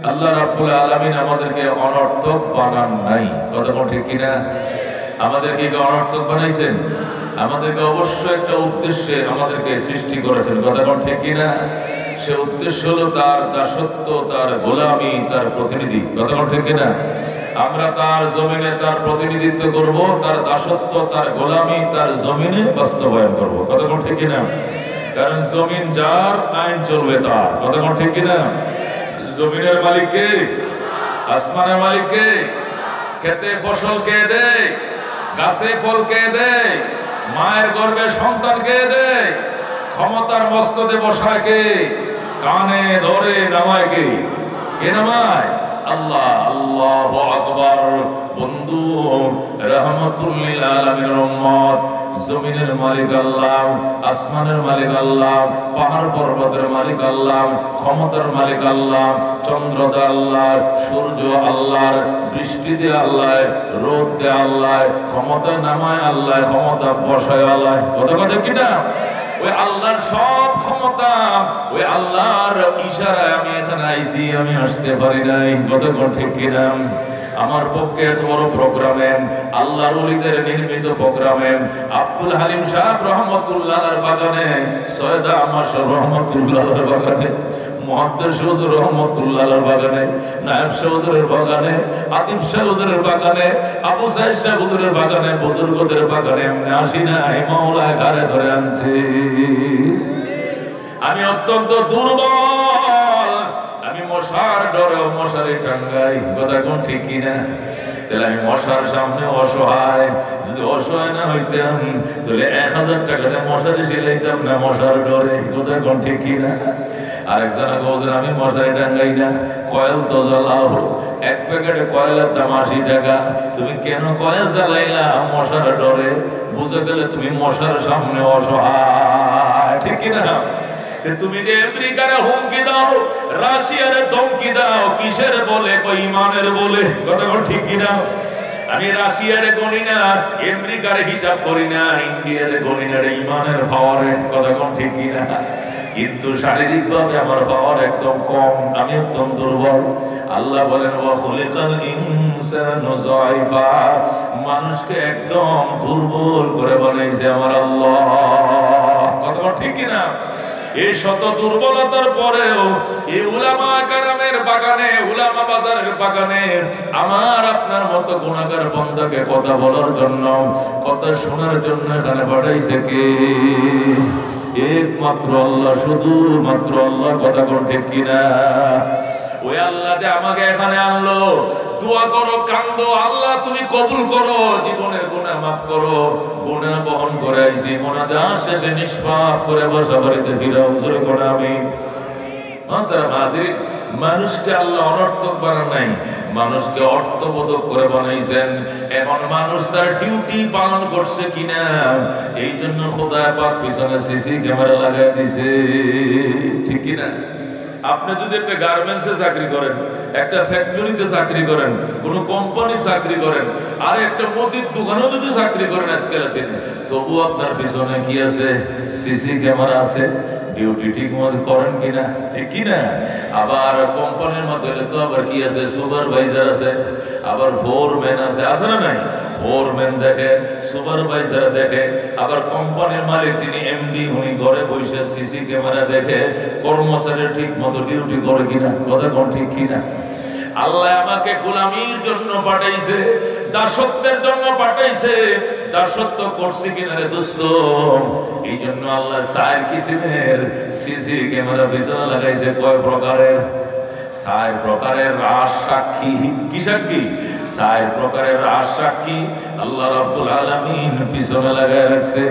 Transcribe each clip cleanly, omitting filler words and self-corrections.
আল্লাহ রাব্বুল আলামিন আমাদেরকে অনর্থক বানান নাই। কথা কোন ঠিক কিনা? আমাদেরকে কি অনর্থক বানাইছেন? আমাদেরকে অবশ্যই একটা উদ্দেশ্যে আমাদেরকে সৃষ্টি করেছেন। কথা কোন ঠিক কিনা? সে উদ্দেশ্য হলো তার দাসত্ব, তার গোলামি, তার প্রতিনিধি। কথা কোন ঠিক কিনা? আমরা তার জমিনে তার প্রতিনিধিত্ব করব, তার দাসত্ব, তার গোলামি তার জমিনে বাস্তবায়ন করব। কথা কোন ঠিক কিনা? কারণ জমিন যার, আইন চলবে তার। কথা কোন ঠিক কিনা? জমিনের মালিক কে? আসমানের মালিক কে? খেতে ফসল কে দেয়? গাছে ফল কে দেয়? মায়ের গর্ভে সন্তান কে দেয়? ক্ষমতার মস্তদে বসায় কে? কানে ধরে নামায় কে? কে নামায়? আল্লাহ। আল্লাহু আকবার। বন্ধু, রাহমাতুল লিল আলামিনের উম্মত, জমিনের মালিক আল্লাহ, আসমানের মালিক আল্লাহ, পাহাড় পর্বতের মালিক আল্লাহ, ক্ষমতার মালিক আল্লাহ, চন্দ্র দে আল্লাহ, সূর্য আল্লাহর, বৃষ্টি দিয়ে আল্লাহ, রোদ দিয়ে আল্লাহ, ক্ষমতা নামায় আল্লাহ, ক্ষমতা বসায় আল্লাহ। কথা কথা কিনা? ওই আল্লাহর সব ক্ষমতা, ওই আল্লাহর ইশারায় আমি এখানে আইছি, আমি আসতে পারি নাই। কথা ঠিক কিনা? আমার পক্ষে এত বড় প্রোগ্রামে, আল্লাহর ওলিদের নির্মিত প্রোগ্রামে, আব্দুল হালিম সাহেব রহমতুল্লাহর বাগানে, সৈয়দা আমাশা রহমতুল্লাহর বাগানে, মুহাদ্দিস হুজুর রহমতুল্লাহর বাগানে, নায়েব হুজুরের বাগানে, আতিফ হুজুরের বাগানে, আবু সাইদ হুজুরের বাগানে, বুজুর্গদের বাগানে এমনি আসি নাই, মাওলা ঘরে ধরে আনছি। আমি অত্যন্ত দুর্বল, আমি মশার ডরে মশারি টাঙ্গাই। কথা কোন ঠিক কিনা? তাহলে আমি মশার সামনে অসহায়। যদি অসহায় না হইতাম তাহলে 1000 টাকাতে মশারি সিলাইতাম না মশার ডরে। কথা কোন ঠিক কিনা? আরেকজনে বলছেন আমি মশারি টাঙ্গাই না, কয়েল তো জ্বালাও। এক প্যাকেটে কয়েলের দাম 80 টাকা। তুমি কেন কয়েল জ্বালাইলা? মশার ডরে। বুঝে গেলে তুমি মশার সামনে অসহায়। ঠিক কিনা? তুমি যে আমেরিকারে হুমকি দাও, রাশিয়ারে ধমকি দাও, কিসের বলে? ইমানের বলে। কথা ঠিক কিনা? আমি রাশিয়ারে গণি না, আমেরিকারে হিসাব করি না, ইন্ডিয়ারে গণি না, ইমানের পাওয়ারে। কথা কোন ঠিক কিনা? কিন্তু শারীরিক ভাবে আমার পাওয়ার একদম কম, আমি একদম দুর্বল। আল্লাহ বলেন ওয়া খুলিকাল ইনসানু যায়ফা, মানুষকে একদম দুর্বল করে বানাইছে আমার আল্লাহ। কথা ঠিক কিনা? এই শত দুর্বলতার পরেও এই উলামা কারামের বাগানে, উলামা বাজারের বাগানে আমার আপনার মতো গুনাহগার বান্দাকে কথা বলার জন্য, কথা শোনার জন্য এখানে পাঠাইছে কে? একমাত্র আল্লাহ, শুধুমাত্র আল্লাহ। কথা কোন ঠিক কিনা? ওই আল্লাহ যে আমাকে এখানে আনলো, দোয়া করো, কান্দো, আল্লাহ তুমি কবুল করো, জীবনের গুনাহ মাফ করো। গুনাহ বহন করে আইছি, মুনাজাত শেষে নিষ্পাপ করে বাসা বাড়িতে ফিরাও। জোরে করে আমিন। মানুষকে আল্লাহ অনর্থক বানান নাই, মানুষকে অর্থবোধক করে বানাইছেন। এখন মানুষ তার ডিউটি পালন করছে কিনা, এই জন্য খোদা পাক পিছনে সিসি ক্যামেরা লাগাই দিছে। ঠিক কিনা? আপনি যদি একটা গার্মেন্টসে চাকরি করেন, একটা ফ্যাক্টরিতে চাকরি করেন, কোন কোম্পানি চাকরি করেন, আর একটা মুদির দোকানেও যদি চাকরি করেন আজকের দিনে, তবু আপনার পিছনে কি আছে? সিসি ক্যামেরা আছে। ডিউটি ঠিক মতো করেন কিনা? ঠিক কিনা? আবার কোম্পানির মধ্যে তো আবার কি আছে? সুপারভাইজার আছে, আবার ফোরম্যান আছে। আছে না নাই? ফোরম্যান দেখে, সুপারভাইজার দেখে, আবার কোম্পানির মালিক যিনি এমডি, উনি ঘরে বসে সিসি ক্যামেরা দেখে কর্মচারী ঠিক মতো ডিউটি করে কিনা। কথা কোন ঠিক কিনা? আল্লাহ আমাকে গোলামির জন্য পাঠাইছে, দাসত্বের জন্য পাঠাইছে। দাসত্ব করছি কিনা রে দোস্ত? এই জন্য আল্লাহ 4 কিসিমের সিসি ক্যামেরা পিছনে লাগাইছে। কয় প্রকারের? 4 প্রকারের রাজ সাক্ষী। কি সাক্ষী? 4 প্রকারের রাজ সাক্ষী আল্লাহ রাব্বুল আলামিন পিছনে লাগায় রাখছে।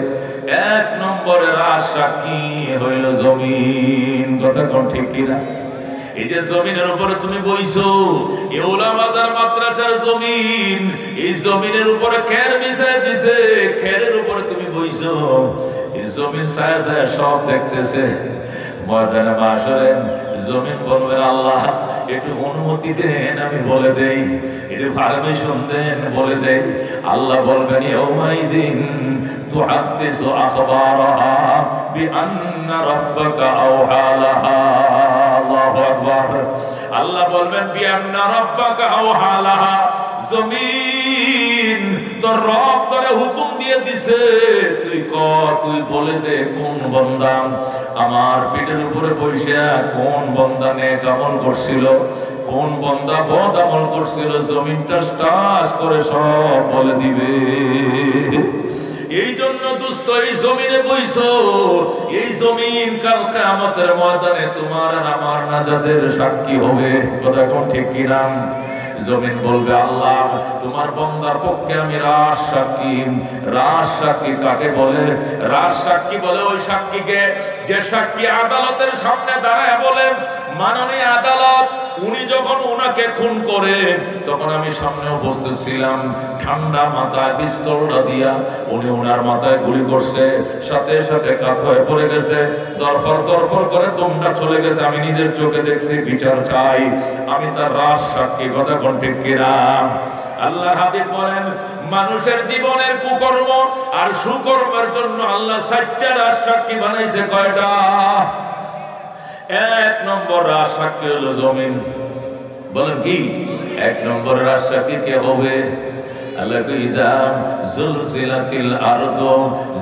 1 নম্বরের রাজ সাক্ষী হইল জমিন। কথা কোন ঠিক কিনা? এই যে জমিনের উপরে তুমি বইছো, এই উলামা বাজার মাদ্রাসার জমিন, এই জমিনের উপরে খের বিছায় দিছে, খেরের উপরে তুমি বইছো। এই জমিন ছায়া ছায়া সব দেখতেছে। ময়দানে মাশরে জমিন বলবে আল্লাহ একটু অনুমতি দেন, আমি বলে দেই, একটু পারমিশন দেন, বলে দেই। আল্লাহ বলবেন ইয়াউমাইদিন তুহাদ্দিসু আখবারাহা বিআন্না রাব্বাকা আওহা লাহা। আল্লাহু আকবার। আল্লাহ বলবেন বিআন্না রাব্বাকা আওহা লাহা, জমিন তোর রব তোরে হুকুম দিয়ে দিছে, তুই বলে দে কোন বান্দা আমার পিঠের উপরে বসে কোন বান্দা নেক আমল করছিল, কোন বান্দা বদ আমল করছিল, জমিনটা টাস করে সব বলে দিবে। এই জন্য দোস্ত এই জমিনে বইছো, এই জমিন কাল কিয়ামতের ময়দানে তোমার আর আমার নাজাতের সাক্ষী হবে। কথা কোন ঠিক কিনা? জমিন বলবে আল্লাহ তোমার বান্দার পক্ষে আমি রাজ সাক্ষী। রাজ সাক্ষী কাকে বলে? রাজ সাক্ষী বলে ওই সাক্ষীকে যে সাক্ষী আদালতের সামনে দাঁড়ায় বলেন, মাননীয় আদালত, উনি যখন ওনাকে খুন করে তখন আমি সামনে উপস্থিত ছিলাম, ঠান্ডা মাথায় পিস্তলটা দিয়া উনি ওনার মাথায় গুলি করছে, সাথে সাথে কাত হয়ে পড়ে গেছে, দরফর করে দমটা চলে গেছে, আমি নিজের চোখে দেখছি, বিচার চাই, আমি তার রাজ সাক্ষী। কথা কোন ঠিক কিনা? আল্লাহর হাবিব বলেন মানুষের জীবনের কুকর্ম আর সুকর্মের জন্য আল্লাহ 4টা রাজ সাক্ষী বানাইছে। কয়টা? 1 নম্বর রাজ সাক্ষী হলো জমিন। বলেন কি 1 নম্বর রাজ সাক্ষী কে হবে? আল্লাহ কইজাম জুলজিলাতিল আরদু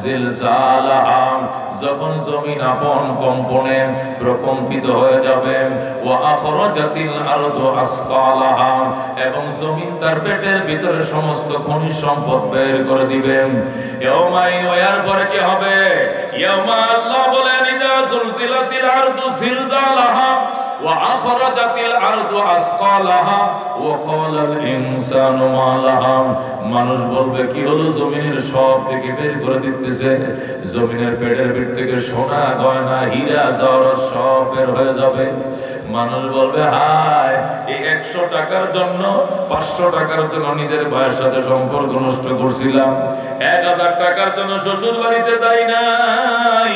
জিলজালাহা, যখন জমিন আপন কম্পনে প্রকম্পিত হয়ে যাবে, ওয়া আখরাজাতিল আরদু আসকালাহা, এবং জমিন তার পেটের ভিতরে সমস্ত খনিজ সম্পদ বের করে দিবে। ইয়াউমাই, ওয়ার পরে কি হবে? ইয়াউমা, আল্লাহ বলেন ইযা জুলজিলাতিল আরদু জিলজালাহা ওয়া আখরাজাতিল আরদু আসকালাহা ওয়া ক্বালাল ইনসানু মা লাহা, মানুষ বলবে কি হলো? জমিনের সব থেকে বের করে দিতেছে, জমিনের পেটের ভিতর থেকে সোনা গয়না হীরা জহরত সব বের হয়ে যাবে। মানুষ বলবে হায়, এই 100 টাকার জন্য 500 টাকার জন্য নিজের ভাইয়ের সাথে সম্পর্ক নষ্ট করছিলাম, 1000 টাকার জন্য শ্বশুর বাড়িতে যাই নাই,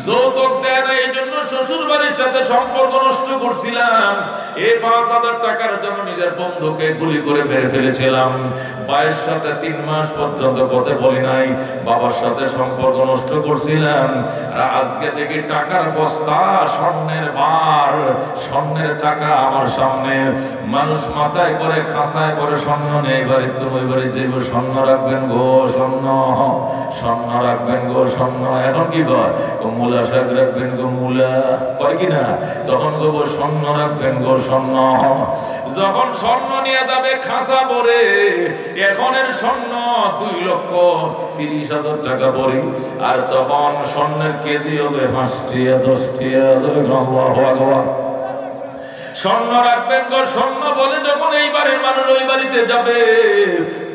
যৌতুক দেয় না এই জন্য শ্বশুর বাড়ির সাথে সম্পর্ক নষ্ট করছিলাম, এই 5000 টাকার জন্য নিজের বন্ধুকে গুলি করে মেরে ফেলেছিলাম, ভাইয়ের সাথে 3 মাস পর্যন্ত কথা বলি নাই, বাবার সাথে সম্পর্ক নষ্ট করছিলাম, আর আজকে দেখি টাকার বস্তা, স্বর্ণের বার, স্বর্ণের চাকা আমার সামনে, মানুষ মাথায় করে খাসায় করে স্বর্ণ নেই, বাড়ি তো ওই বাড়ি যাইব, স্বর্ণ রাখবেন গো স্বর্ণ, স্বর্ণ রাখবেন গো স্বর্ণ। এখন কি কয়? মূলা শাক রাখবেন গো মূলা, কয় কি না? তখন গো স্বর্ণ রাখবেন গো স্বর্ণ। যখন স্বর্ণ নিয়ে যাবে খাসা ভরে, এখনের স্বর্ণ 2,30,000 টাকা ভরি, আর তখন স্বর্ণের কেজি হবে 5 টিয়া 10 টিয়া। আল্লাহু আকবার। স্বর্ণ রাখবেন গো স্বর্ণ বলে যখন এই বাড়ির মানুষ ওই বাড়িতে যাবে,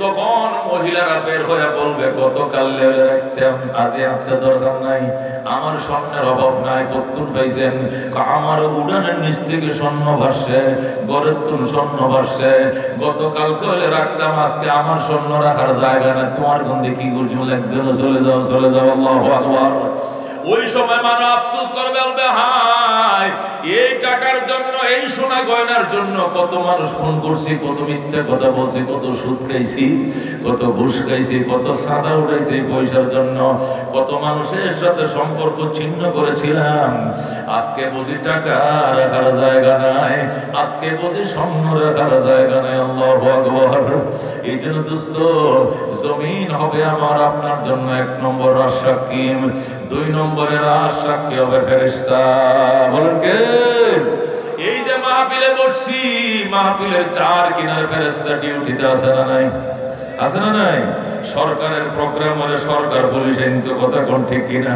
তখন মহিলারা বের হয়ে বলবে গতকাল রাখতাম, আজকে আনতে দরকার নাই, আমার স্বর্ণের অভাব নাই, কত্তুন পাইছেন? আমার উড়ানের নিচ থেকে স্বর্ণ ভাসছে, গড়ের তুন স্বর্ণ ভাসছে, গতকাল কইলে রাখতাম, আজকে আমার স্বর্ণ রাখার জায়গা না, তোমার গন্ধে কি করছি? একদিনও চলে যাও, চলে যাও। আল্লাহু আকবার। ওই সময় মানুষ আফসোস করবে, বলবে হায়, এই টাকার জন্য, এই সোনা গয়নার জন্য কত মানুষ খুন করছি, কত মিথ্যা কথা বলছি, কত সুদ খাইছি, কত ঘুষ খাইছি, কত সাদা উঠাইছি পয়সার জন্য, কত মানুষের সাথে সম্পর্ক ছিন্ন করেছিলাম, আজকে বুঝি টাকা রাখার জায়গা নাই, আজকে বুঝি স্বর্ণ রাখার জায়গা নাই। আল্লাহু আকবার। এই জন্য দোস্ত, জমিন হবে আমার আপনার জন্য 1 নম্বর রাজ সাক্ষী। 2 নম্বরের রাজ সাক্ষী হবে ফেরেশতা। বলেন কে? এই যে মাহফিলে বসছি, মাহফিলের 4 কিনারে ফেরেশতা ডিউটিতে আছে না নাই? আছে না নাই? সরকারের প্রোগ্রাম হলে সরকার পুলিশ কিন্তু কথা কোন ঠিক কিনা?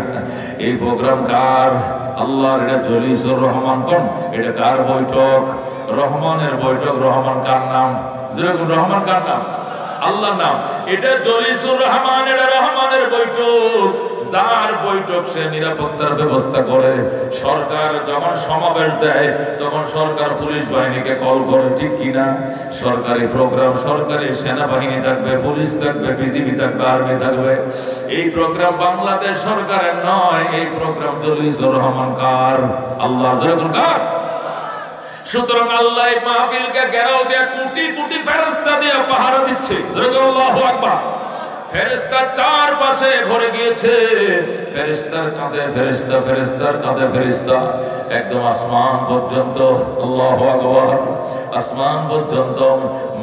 এই প্রোগ্রাম কার? আল্লাহর। এটা জলিসুর রহমান কোন? এটা কার বৈঠক? রহমানের বৈঠক। রহমান কার নাম? যেরকম রহমান কার নাম? আল্লাহর নাম। এটা জলিসুর রহমান, এটা রহমানের বৈঠক। যার বৈঠক সে নিরাপত্তার ব্যবস্থা করে। সরকার যখন সমাবেশ দেয় তখন সরকার পুলিশ বাহিনীকে কল করে, ঠিক কিনা? সরকারি প্রোগ্রাম, সরকারি সেনাবাহিনী থাকবে, পুলিশ থাকবে, বিজিবি থাকবে, আর্মি থাকবে। এই প্রোগ্রাম বাংলাদেশ সরকারের নয়, এই প্রোগ্রাম জলিসুর রহমান কার? আল্লাহ। যেরকম কার? সুতরাং আল্লাহ এই মাহফিলকে ঘেরাও দিয়ে কোটি কোটি ফেরেশতা দিয়ে পাহারা দিচ্ছে। যেরকম আল্লাহু আকবার। ফেরেশতা চারপাশে ভরে গিয়েছে, ফেরেশতার কাঁধে ফেরেশতা, ফেরেশতার কাঁধে ফেরেশতা, একদম আসমান পর্যন্ত। আল্লাহু আকবার। আসমান পর্যন্ত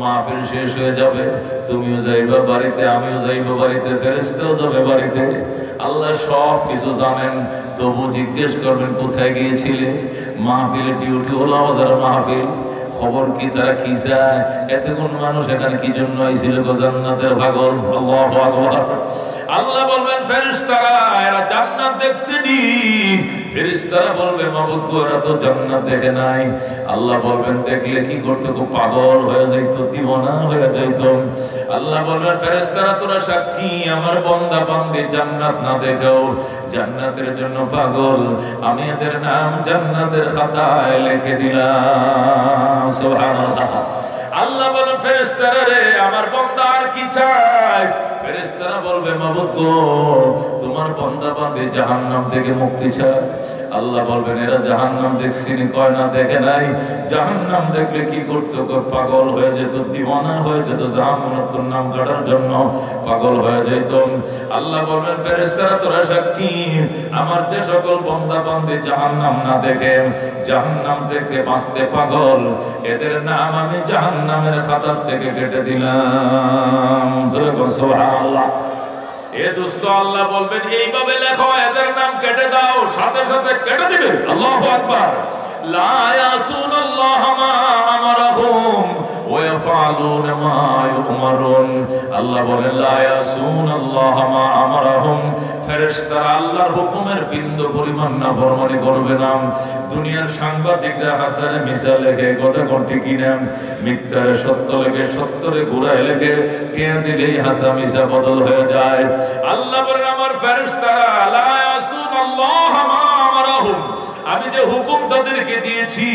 মাহফিল শেষ হয়ে যাবে, তুমিও যাইবা বাড়িতে, আমিও যাইব বাড়িতে, ফেরেশতাও যাবে বাড়িতে। আল্লাহ সব কিছু জানেন, তবু জিজ্ঞেস করবেন কোথায় গিয়েছিলে। মাহফিলে ডিউটি হলো আমাদের মাহফিল, খবর কি, তারা কি চায়, এতে কোন মানুষ এখানে কি জন্য আইছিল গো, জান্নাতের পাগল। আল্লাহু আকবার। আল্লাহ বলবেন ফেরেশতারা এরা জান্নাত দেখছেনি। ফেরেশতারা বলবে মাবুদ গো এরা তো জান্নাত দেখে নাই। আল্লাহ বলবেন দেখলে কি করতে, গো পাগল হয়ে যাইতো, দিওয়ানা হয়ে যাইতো। আল্লাহ বলবেন ফেরেশতারা তোরা সাক্ষী, আমার বান্দা বান্দী জান্নাত না দেখেও জান্নাতের জন্য পাগল, আমি এদের নাম জান্নাতের খাতায় লিখে দিলাম। সুবহানাল্লাহ। আল্লাহ বলেন ফেরেশতারা রে আমার বান্দা আর কি চায়। ফেরেশতারা বলবে মাবুদ গো তোমার বান্দা বান্দী জাহান্নাম থেকে মুক্তি চায়। আল্লাহ বলবেন এরা জাহান্নাম দেখছিনি, কয় না দেখে নাই। জাহান্নাম দেখলে কি করতো, পাগল হয়ে যেত, দিওয়ানা হয়ে যেত, জাহান্নামের নাম কাটার জন্য পাগল হয়ে যেত। আল্লাহ বলবেন ফেরেশতারা তোরা সাক্ষী, আমার যে সকল বান্দা বান্দী জাহান্নাম না দেখে জাহান্নাম থেকে বাঁচতে পাগল, এদের নাম আমি জাহান্নামের খাতার থেকে কেটে দিলাম। সুবহানাল্লাহ। এ দোস্ত আল্লাহ বলবেন এইভাবে লেখো, এদের নাম কেটে দাও, সাথে সাথে কেটে দিবে। আল্লাহু আকবার। লা ইয়াসুনাল্লাহ মা আমারহুম ওয়া ইয়াফআলুনা মা ইউমারুন। আল্লাহ বলেন লা ইয়াসুনাল্লাহ মা আমারহুম, ফেরেশতারা আল্লাহর হুকুমের বিন্দু পরিমাণ নাফরমানি করবে না। দুনিয়ার সাংবাদিকরা হাসানে মিশা লেখে, কথা কোনটি কিনা, মিথ্যারে সত্য লেখে, সত্যরে ঘুরায় লেখে, টিয়া দিলেই হাসা মিশা বদল হয়ে যায়। আল্লাহ বলেন আমার ফেরেশতারা লা ইয়াসুনাল্লাহ মা আমারহুম, আমি যে হুকুম তাদেরকে দিয়েছি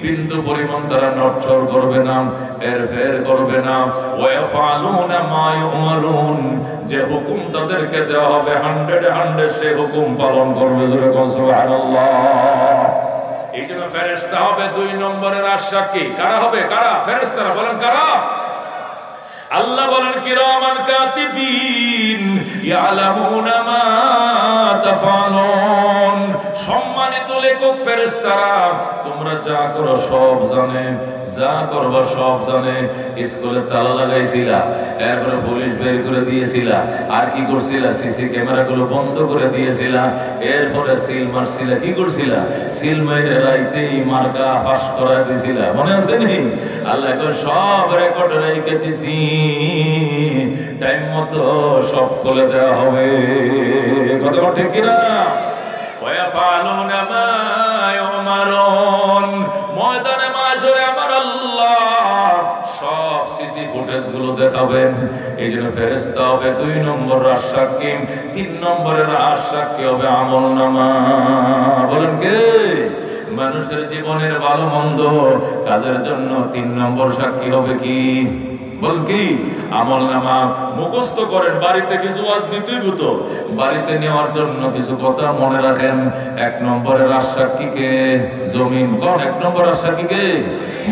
বিন্দু পরিমাণ তারা নড়চড় করবে না, হেরফের করবে না। ওয়া ইয়াফআলুনা মা ইউমারুন, যে হুকুম তাদেরকে দেওয়া হবে 100 সে হুকুম পালন করবে। জোরে কোন সুবহানাল্লাহ। এই জন্য ফেরেশতা হবে 2 নম্বরের আশাকি। কারা হবে? কারা? ফেরেশতারা। বলেন কারা? আল্লাহ বলেন কিরামান কাতিবিন ইয়ালামুনা মা তাফালুন, সম্মানিত লেখক ফেরেশতারা তোমরা যা করো সব জানে, যা করবা সব জানে। স্কুলে তালা লাগাইছিলা, এরপরে পুলিশ বের করে দিয়েছিলা, আর কি করছিলা, সিসি ক্যামেরা গুলো বন্ধ করে দিয়েছিলা, এরপরে সিল মারছিলা, কি করছিলা, সিল মাইরে রাইতেই মার্কা ফাঁস করা দিয়েছিলা, মনে আছে নি? আল্লাহ এখন সব রেকর্ড রেখে দিছি, টাইম মতো সব খুলে দেওয়া হবে। কথা ঠিক কিনা? ওয়ায়াফালুনা মা ইউমারুন, ময়দানে মাশরে আমার আল্লাহ সব সিসি ফুটেজ গুলো দেখাবেন। এই জন্য ফেরেশতা হবে 2 নম্বর রাজসাক্ষী, 3 নম্বরের রাজসাক্ষী হবে আমলনামা। বলেন কে? মানুষের জীবনের ভালো মন্দ কাজের জন্য 3 নম্বর সাক্ষী হবে কি? বল কি? আমলনামা। মুখস্থ করেন, বাড়িতে কিছু ওয়াজ নিতেই হতো, বাড়িতে নেওয়ার জন্য কিছু কথা মনে রাখেন। 1 নম্বরের রাজসাক্ষীকে জমিন, কোন 1 নম্বর রাজসাক্ষীকে?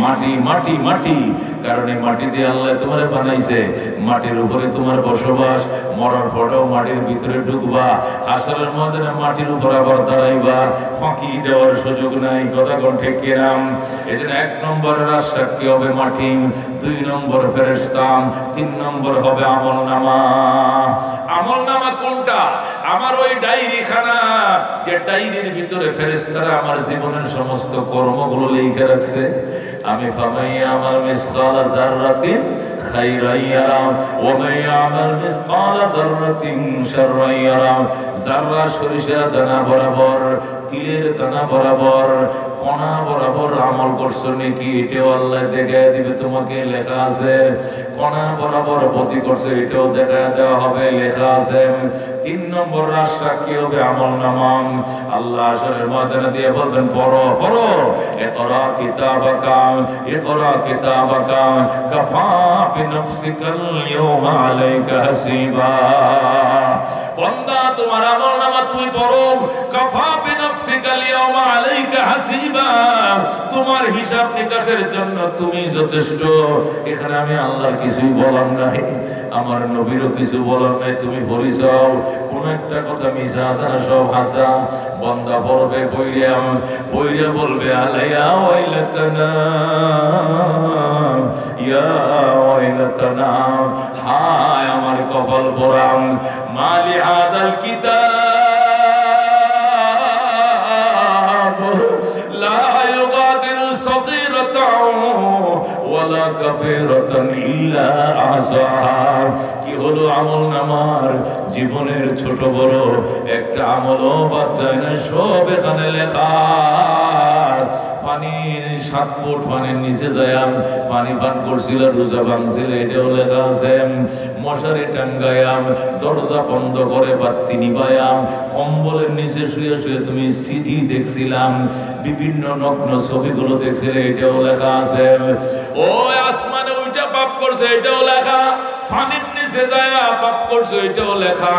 মাটি। মাটি মাটি, কারণ এই মাটি দিয়ে আল্লাহ তোমারে বানাইছে, মাটির উপরে তোমার বসবাস, মরার পরেও মাটির ভিতরে ঢুকবা, হাসরের ময়দানে মাটির উপর আবার দাঁড়াইবা, ফাঁকি দেওয়ার সুযোগ নাই। কথা কোন ঠিক কিনা? এজন্য 1 নম্বরের রাজসাক্ষী হবে মাটি, 2 নম্বর ফেরেশতা, 3 নম্বর হবে আমলনামা। আমলনামা কোনটা? আমার ওই ডায়েরি খানা, যে ডায়েরির ভিতরে ফেরেশতারা আমার জীবনের সমস্ত কর্মগুলো লিখে রাখছে। আমি ফামাইয়া আমার মিসকালা যাররাতিন খাইরান ইয়ারা ওয়া মাইয়া আমাল মিসকালা যাররাতিন শাররান ইয়ারা। যাররা সরিষা দানা বরাবর, তিলের দানা বরাবর, কণা বরাবর আমল করছো নাকি এটাও আল্লাহ দেখায় দিবে, তোমাকে লেখা আছে। কণা বরাবর প্রতি করছে এটাও দেখা দেওয়া হবে, লেখা আছে। 3 নম্বর রাজসাক্ষী হবে আমলনামা। আল্লাহ হাশরের ময়দানে দিয়ে বলবেন পড়ো পড়ো, ইকরা কিতাবাকা ইকরা কিতাবাকা কাফা বিনফসিকাল ইয়াওমা আলাইকা হাসিবা। বান্দা তোমার আমলনামা তুমি পড়ো, কাফা বিনফসিকা নাফসিকা আল-ইয়াওমা আলাইকা হাসিবা, তোমার হিসাব নিকাশের জন্য তুমি যথেষ্ট। এখানে আমি আল্লাহর কিছুই বলার নাই, আমার নবীরও কিছু বলার নাই। তুমি পরিচাও কোন একটা কথা মিশা আছে না, সব হাসা। বান্দা পড়বে পইরা বলবে আলাইয়া ওয়াইলাতানা ইয়া ওয়াইলাতানা, হায় আমার কপাল পোড়াম। মালি হাযাল কিতাব লা ইউগাদিরু সাগীরাতান ওয়ালা কাবীরাতান ইল্লা আহসাহা। কি হলো আমলনামার? জীবনের ছোট বড় একটা আমলও বাদ যায় না, সব এখানে লেখা। পানির 7 ফুট পানির নিচে যায় পানি পান করছিল, রোজা ভাঙছিল, এটাও লেখা আছে। মশারি টাঙ্গায়াম, দরজা বন্ধ করে বাতি নিবায়াম, কম্বলের নিচে শুয়ে শুয়ে তুমি সিডি দেখছিলাম, বিভিন্ন নগ্ন ছবিগুলো দেখছিলে, এটাও লেখা আছে। ও আসমানে ওইটা পাপ করছে, এটাও লেখা। পানির নিচে যায় পাপ করছে, এটাও লেখা।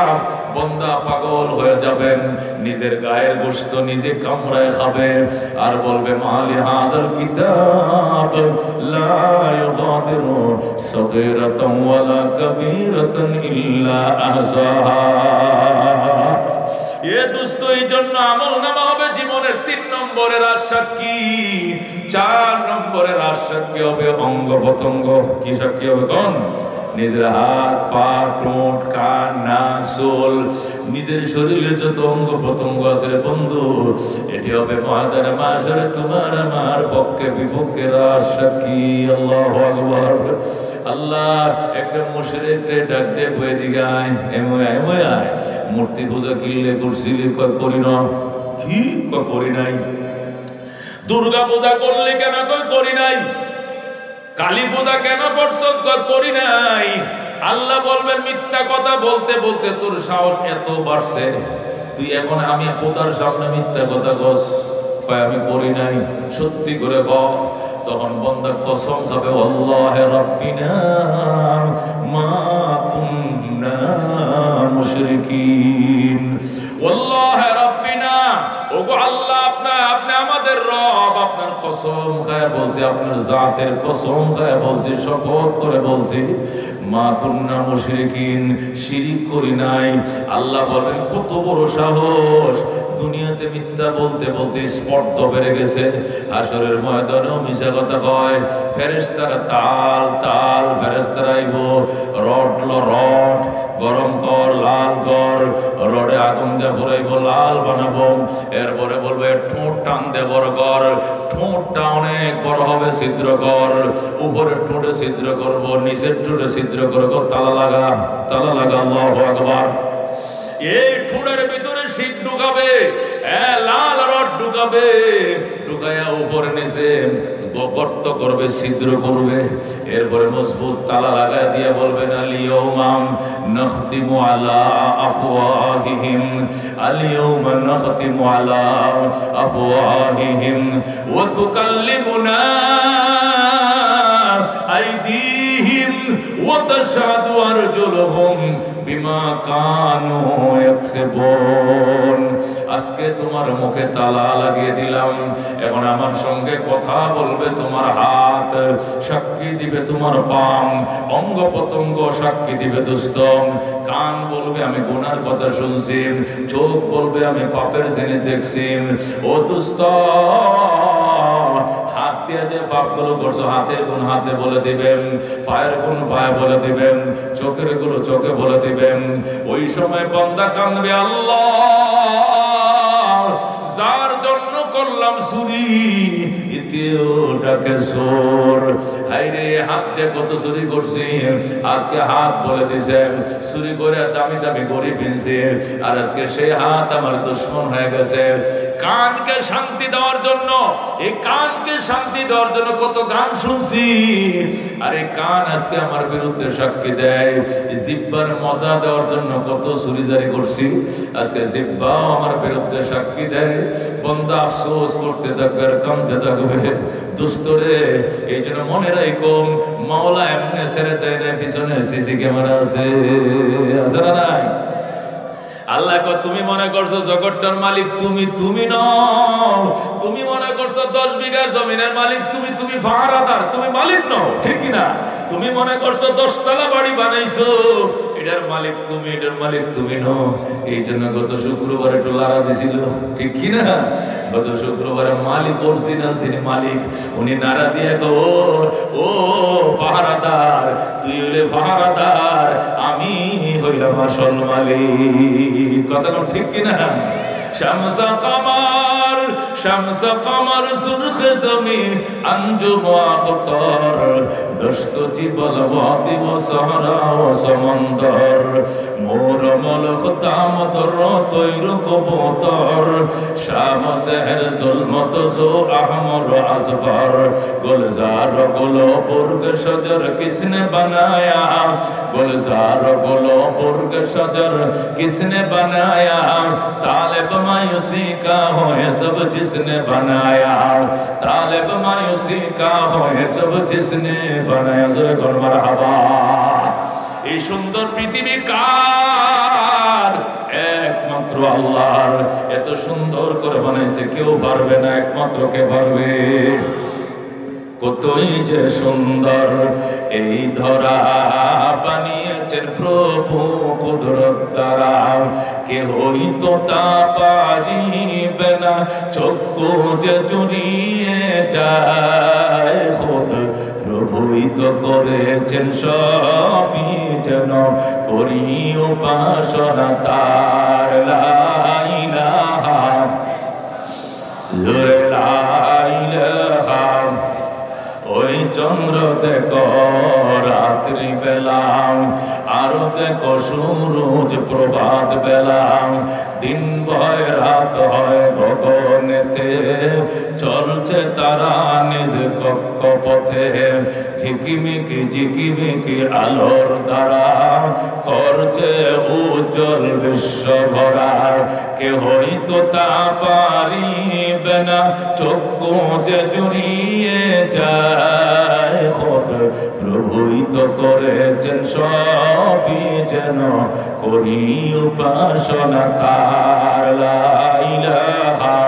বন্দা পাগল হয়ে যাবেন, নিজের গায়ের গোশত নিজে কামড়ায় খাবে আর বলবে মালি হাযাল কিতাব লা ইউগাদিরু সাগীরাতান ওয়ালা কাবীরাতান ইল্লা আহসাহা। এ দোস্ত, এই জন্য আমলনামা হবে জীবনের 3 নম্বরের সাক্ষী। 4 নম্বরের সাক্ষী হবে অঙ্গ প্রত্যঙ্গ। কি সাক্ষী হবে কোন? নিজের হাত, পা, ঠোঁট, কান, নাক, চুল, নিজের শরীরে যত অঙ্গ প্রত্যঙ্গ আছে রে বন্ধু, এটি হবে ময়দানে মাশারে তোমার আমার পক্ষে বিপক্ষের সাক্ষী। আল্লাহু আকবার। আল্লাহ একটা মুশরিকরে ডাক দিয়ে কই দিকে আয়, এময় আয়। মূর্তি পূজা কিল্লে করছিলি? কই করি না। কি কই করি নাই? দুর্গা পূজা করলে কেন? কই করি নাই। কালী পূজা কেন পড়ছস? করি নাই। আল্লাহ বলবেন মিথ্যা কথা বলতে বলতে তোর সাহস এত বাড়ছে, তুই এখন আমি খোদার সামনে মিথ্যা কথা কস। কয় আমি করি নাই, সত্যি করে ক। তখন বান্দা কসম খাবে আল্লাহে রাব্বিনা মা কুননা মুশরিকিন। আল্লাহে রাব্বিনা, ওগো আল্লাহ আপনি আমাদের রব। আপনার কসম খায় বলছি, আপনার জাতের কসম খায় বলছি, শপথ করে বলছি মা কুননা মুশরিকিন, শিরিক করি নাই। আল্লাহ বলেন কত বড় সাহস, দুনিয়াতে মিথ্যা বলতে বলতে স্পর্ধ বেড়ে গেছে, হাসরের ময়দানেও মিশা কথা কয়। ফেরেশতারা তাল তাল ফেরেশতারা আইব, রড গরম কর, লাল কর, রডে আগুন দিয়ে ঘুরাইব, লাল বানাবো। এরপরে বলবে ঠোঁট টান দিয়ে বড় কর, ঠোঁটটা অনেক বড় হবে, ছিদ্র কর। উপরে ঠোঁটে ছিদ্র করব, নিচের ঠোঁটে ছিদ্র করব, তালা লাগা। আল্লাহু আকবার। এই ঠোঁটের ভিতরে শীত ঢুকাবে, লাল রড ঢুকাবে, ঢুকাইয়া উপরে নিচে গর্ত করবে, ছিদ্র করবে। এরপরে মজবুত তালা লাগায় দিয়ে বলবেন আলিয়াউমা নাখতিমু আলা আফওয়াহিহিম, আলিয়াউমা নাখতিমু আলা আফওয়াহিহিম ওয়া তুকাল্লিমুনা আইদিহিম ওয়া তাশহাদু আরজুলুহুম বিমা কানু ইয়াকসিবুন। আজকে তোমার মুখে তালা লাগিয়ে দিলাম, এখন আমার সঙ্গে কথা বলবে তোমার হাত, সাক্ষী দিবে তোমার পাম, অঙ্গ প্রত্যঙ্গ সাক্ষী দিবে দোস্ত। কান বলবে আমি গুনার কথা শুনছি, চোখ বলবে আমি পাপের জিনিস দেখছি। ও দোস্ত, হাত দিয়ে যে পাপগুলো করছো হাতের গুণ হাতে বলে দিবেন, পায়ের গুণ পায়ে বলে দিবেন, চোখের গুলো চোখে বলে দিবেন। ওই সময় বান্দা কাঁদবে আল্লাহ যার জন্য করলাম চুরি, এতেও ডাকে চোর। হাইরে হাত দিয়ে কত চুরি করছি, আজকে হাত বলে দিছে চুরি করে দামি দামি গড়ি ফিনছে, আর আজকে সেই হাত আমার দুশ্মন হয়ে গেছে। কানকে শান্তি দেওয়ার জন্য, এই কানকে শান্তি দেওয়ার জন্য কত গান শুনছি, আর এই কান আজকে আমার বিরুদ্ধে সাক্ষী দেয়। জিহ্বার মজা দেওয়ার জন্য কত চুরি জারি করছি, আজকে জিহ্বাও আমার বিরুদ্ধে সাক্ষী দেয়। বন্দা আফসোস করতে থাকবে আর কাঁদতে থাকবে। দুস্তরে এই জন্য মনে রাখো, মাওলা এমনি ছেড়ে দেয় না, পিছনে সিসি ক্যামেরা আছে, আছে না নাই? আল্লাহ কয় তুমি মনে করছো জগৎটার মালিক তুমি নও। তুমি মনে করছো 10 বিঘার জমিনের মালিক তুমি ফাহারাদার, তুমি মালিক নও, ঠিক কি না? তুমি মনে করছো 10 তলা বাড়ি বানাইছো, এটার মালিক তুমি নও। এই জন্য গত শুক্রবারে একটু লারা দিছিল, ঠিক কি না? গত শুক্রবারে মালিক অরিজিনাল যিনি মালিক উনি নারা দিয়ে ও পাহারাদার, তুই হইলে পাহারাদার, আমি হইলাম আসল মালিক। কথা ঠিক কিনা? শামসা কামার সুরখে জমি আঞ্জুম আখতার, দস্ত জীবল ওয়াদি ও সাহরা ও সমন্দর, মোর মলক তামতর তৈর কবুতর, শাম সেহর জুলমত জো আহমর আজফর, গুলজার গুলো বুর্গ শজর কিসনে বানায়া, गुलजार गुलो बुर्ग शजर किसने बनाया, तालिब मायूसी का होए सब जिसने बनाया, तालिब मायूसी का होए सब जिसने बनाया। जोरे कौन मरहबा। এই সুন্দর পৃথিবী কার? একমাত্র আল্লাহর। এত সুন্দর করে বানাইছে, কেউ পারবে না, একমাত্র কে পারবে? কতই যে সুন্দর এই ধরা বানিয়েছেন প্রভু কুদরত দ্বারা, কেহই তো তা পারিবে না, চক্ষু যে জুড়িয়ে যায় খোদ প্রভুই তো করেছেন সবই, যেন করি উপাসনা তার। লা ইলাহা ইল্লাল্লাহ। ওই চন্দ্র দেখো রাত্রি বেলা, আরো দেখো সূরজ প্রভাত বেলা, দিন ভয় রাত হয় গগনেতে, চলছে তারা নিজ কক্ষপথে, ঝিকিমিকি আলোর দ্বারা করছে উজ্জ্বল বিশ্ব ভরা, কেহই তো তা পারিবে না, চক্ষু যে জুড়িয়ে যায় খোদ প্রভুই তো করেছেন সবই, যেন করি উপাসনা তার। লা ইলাহা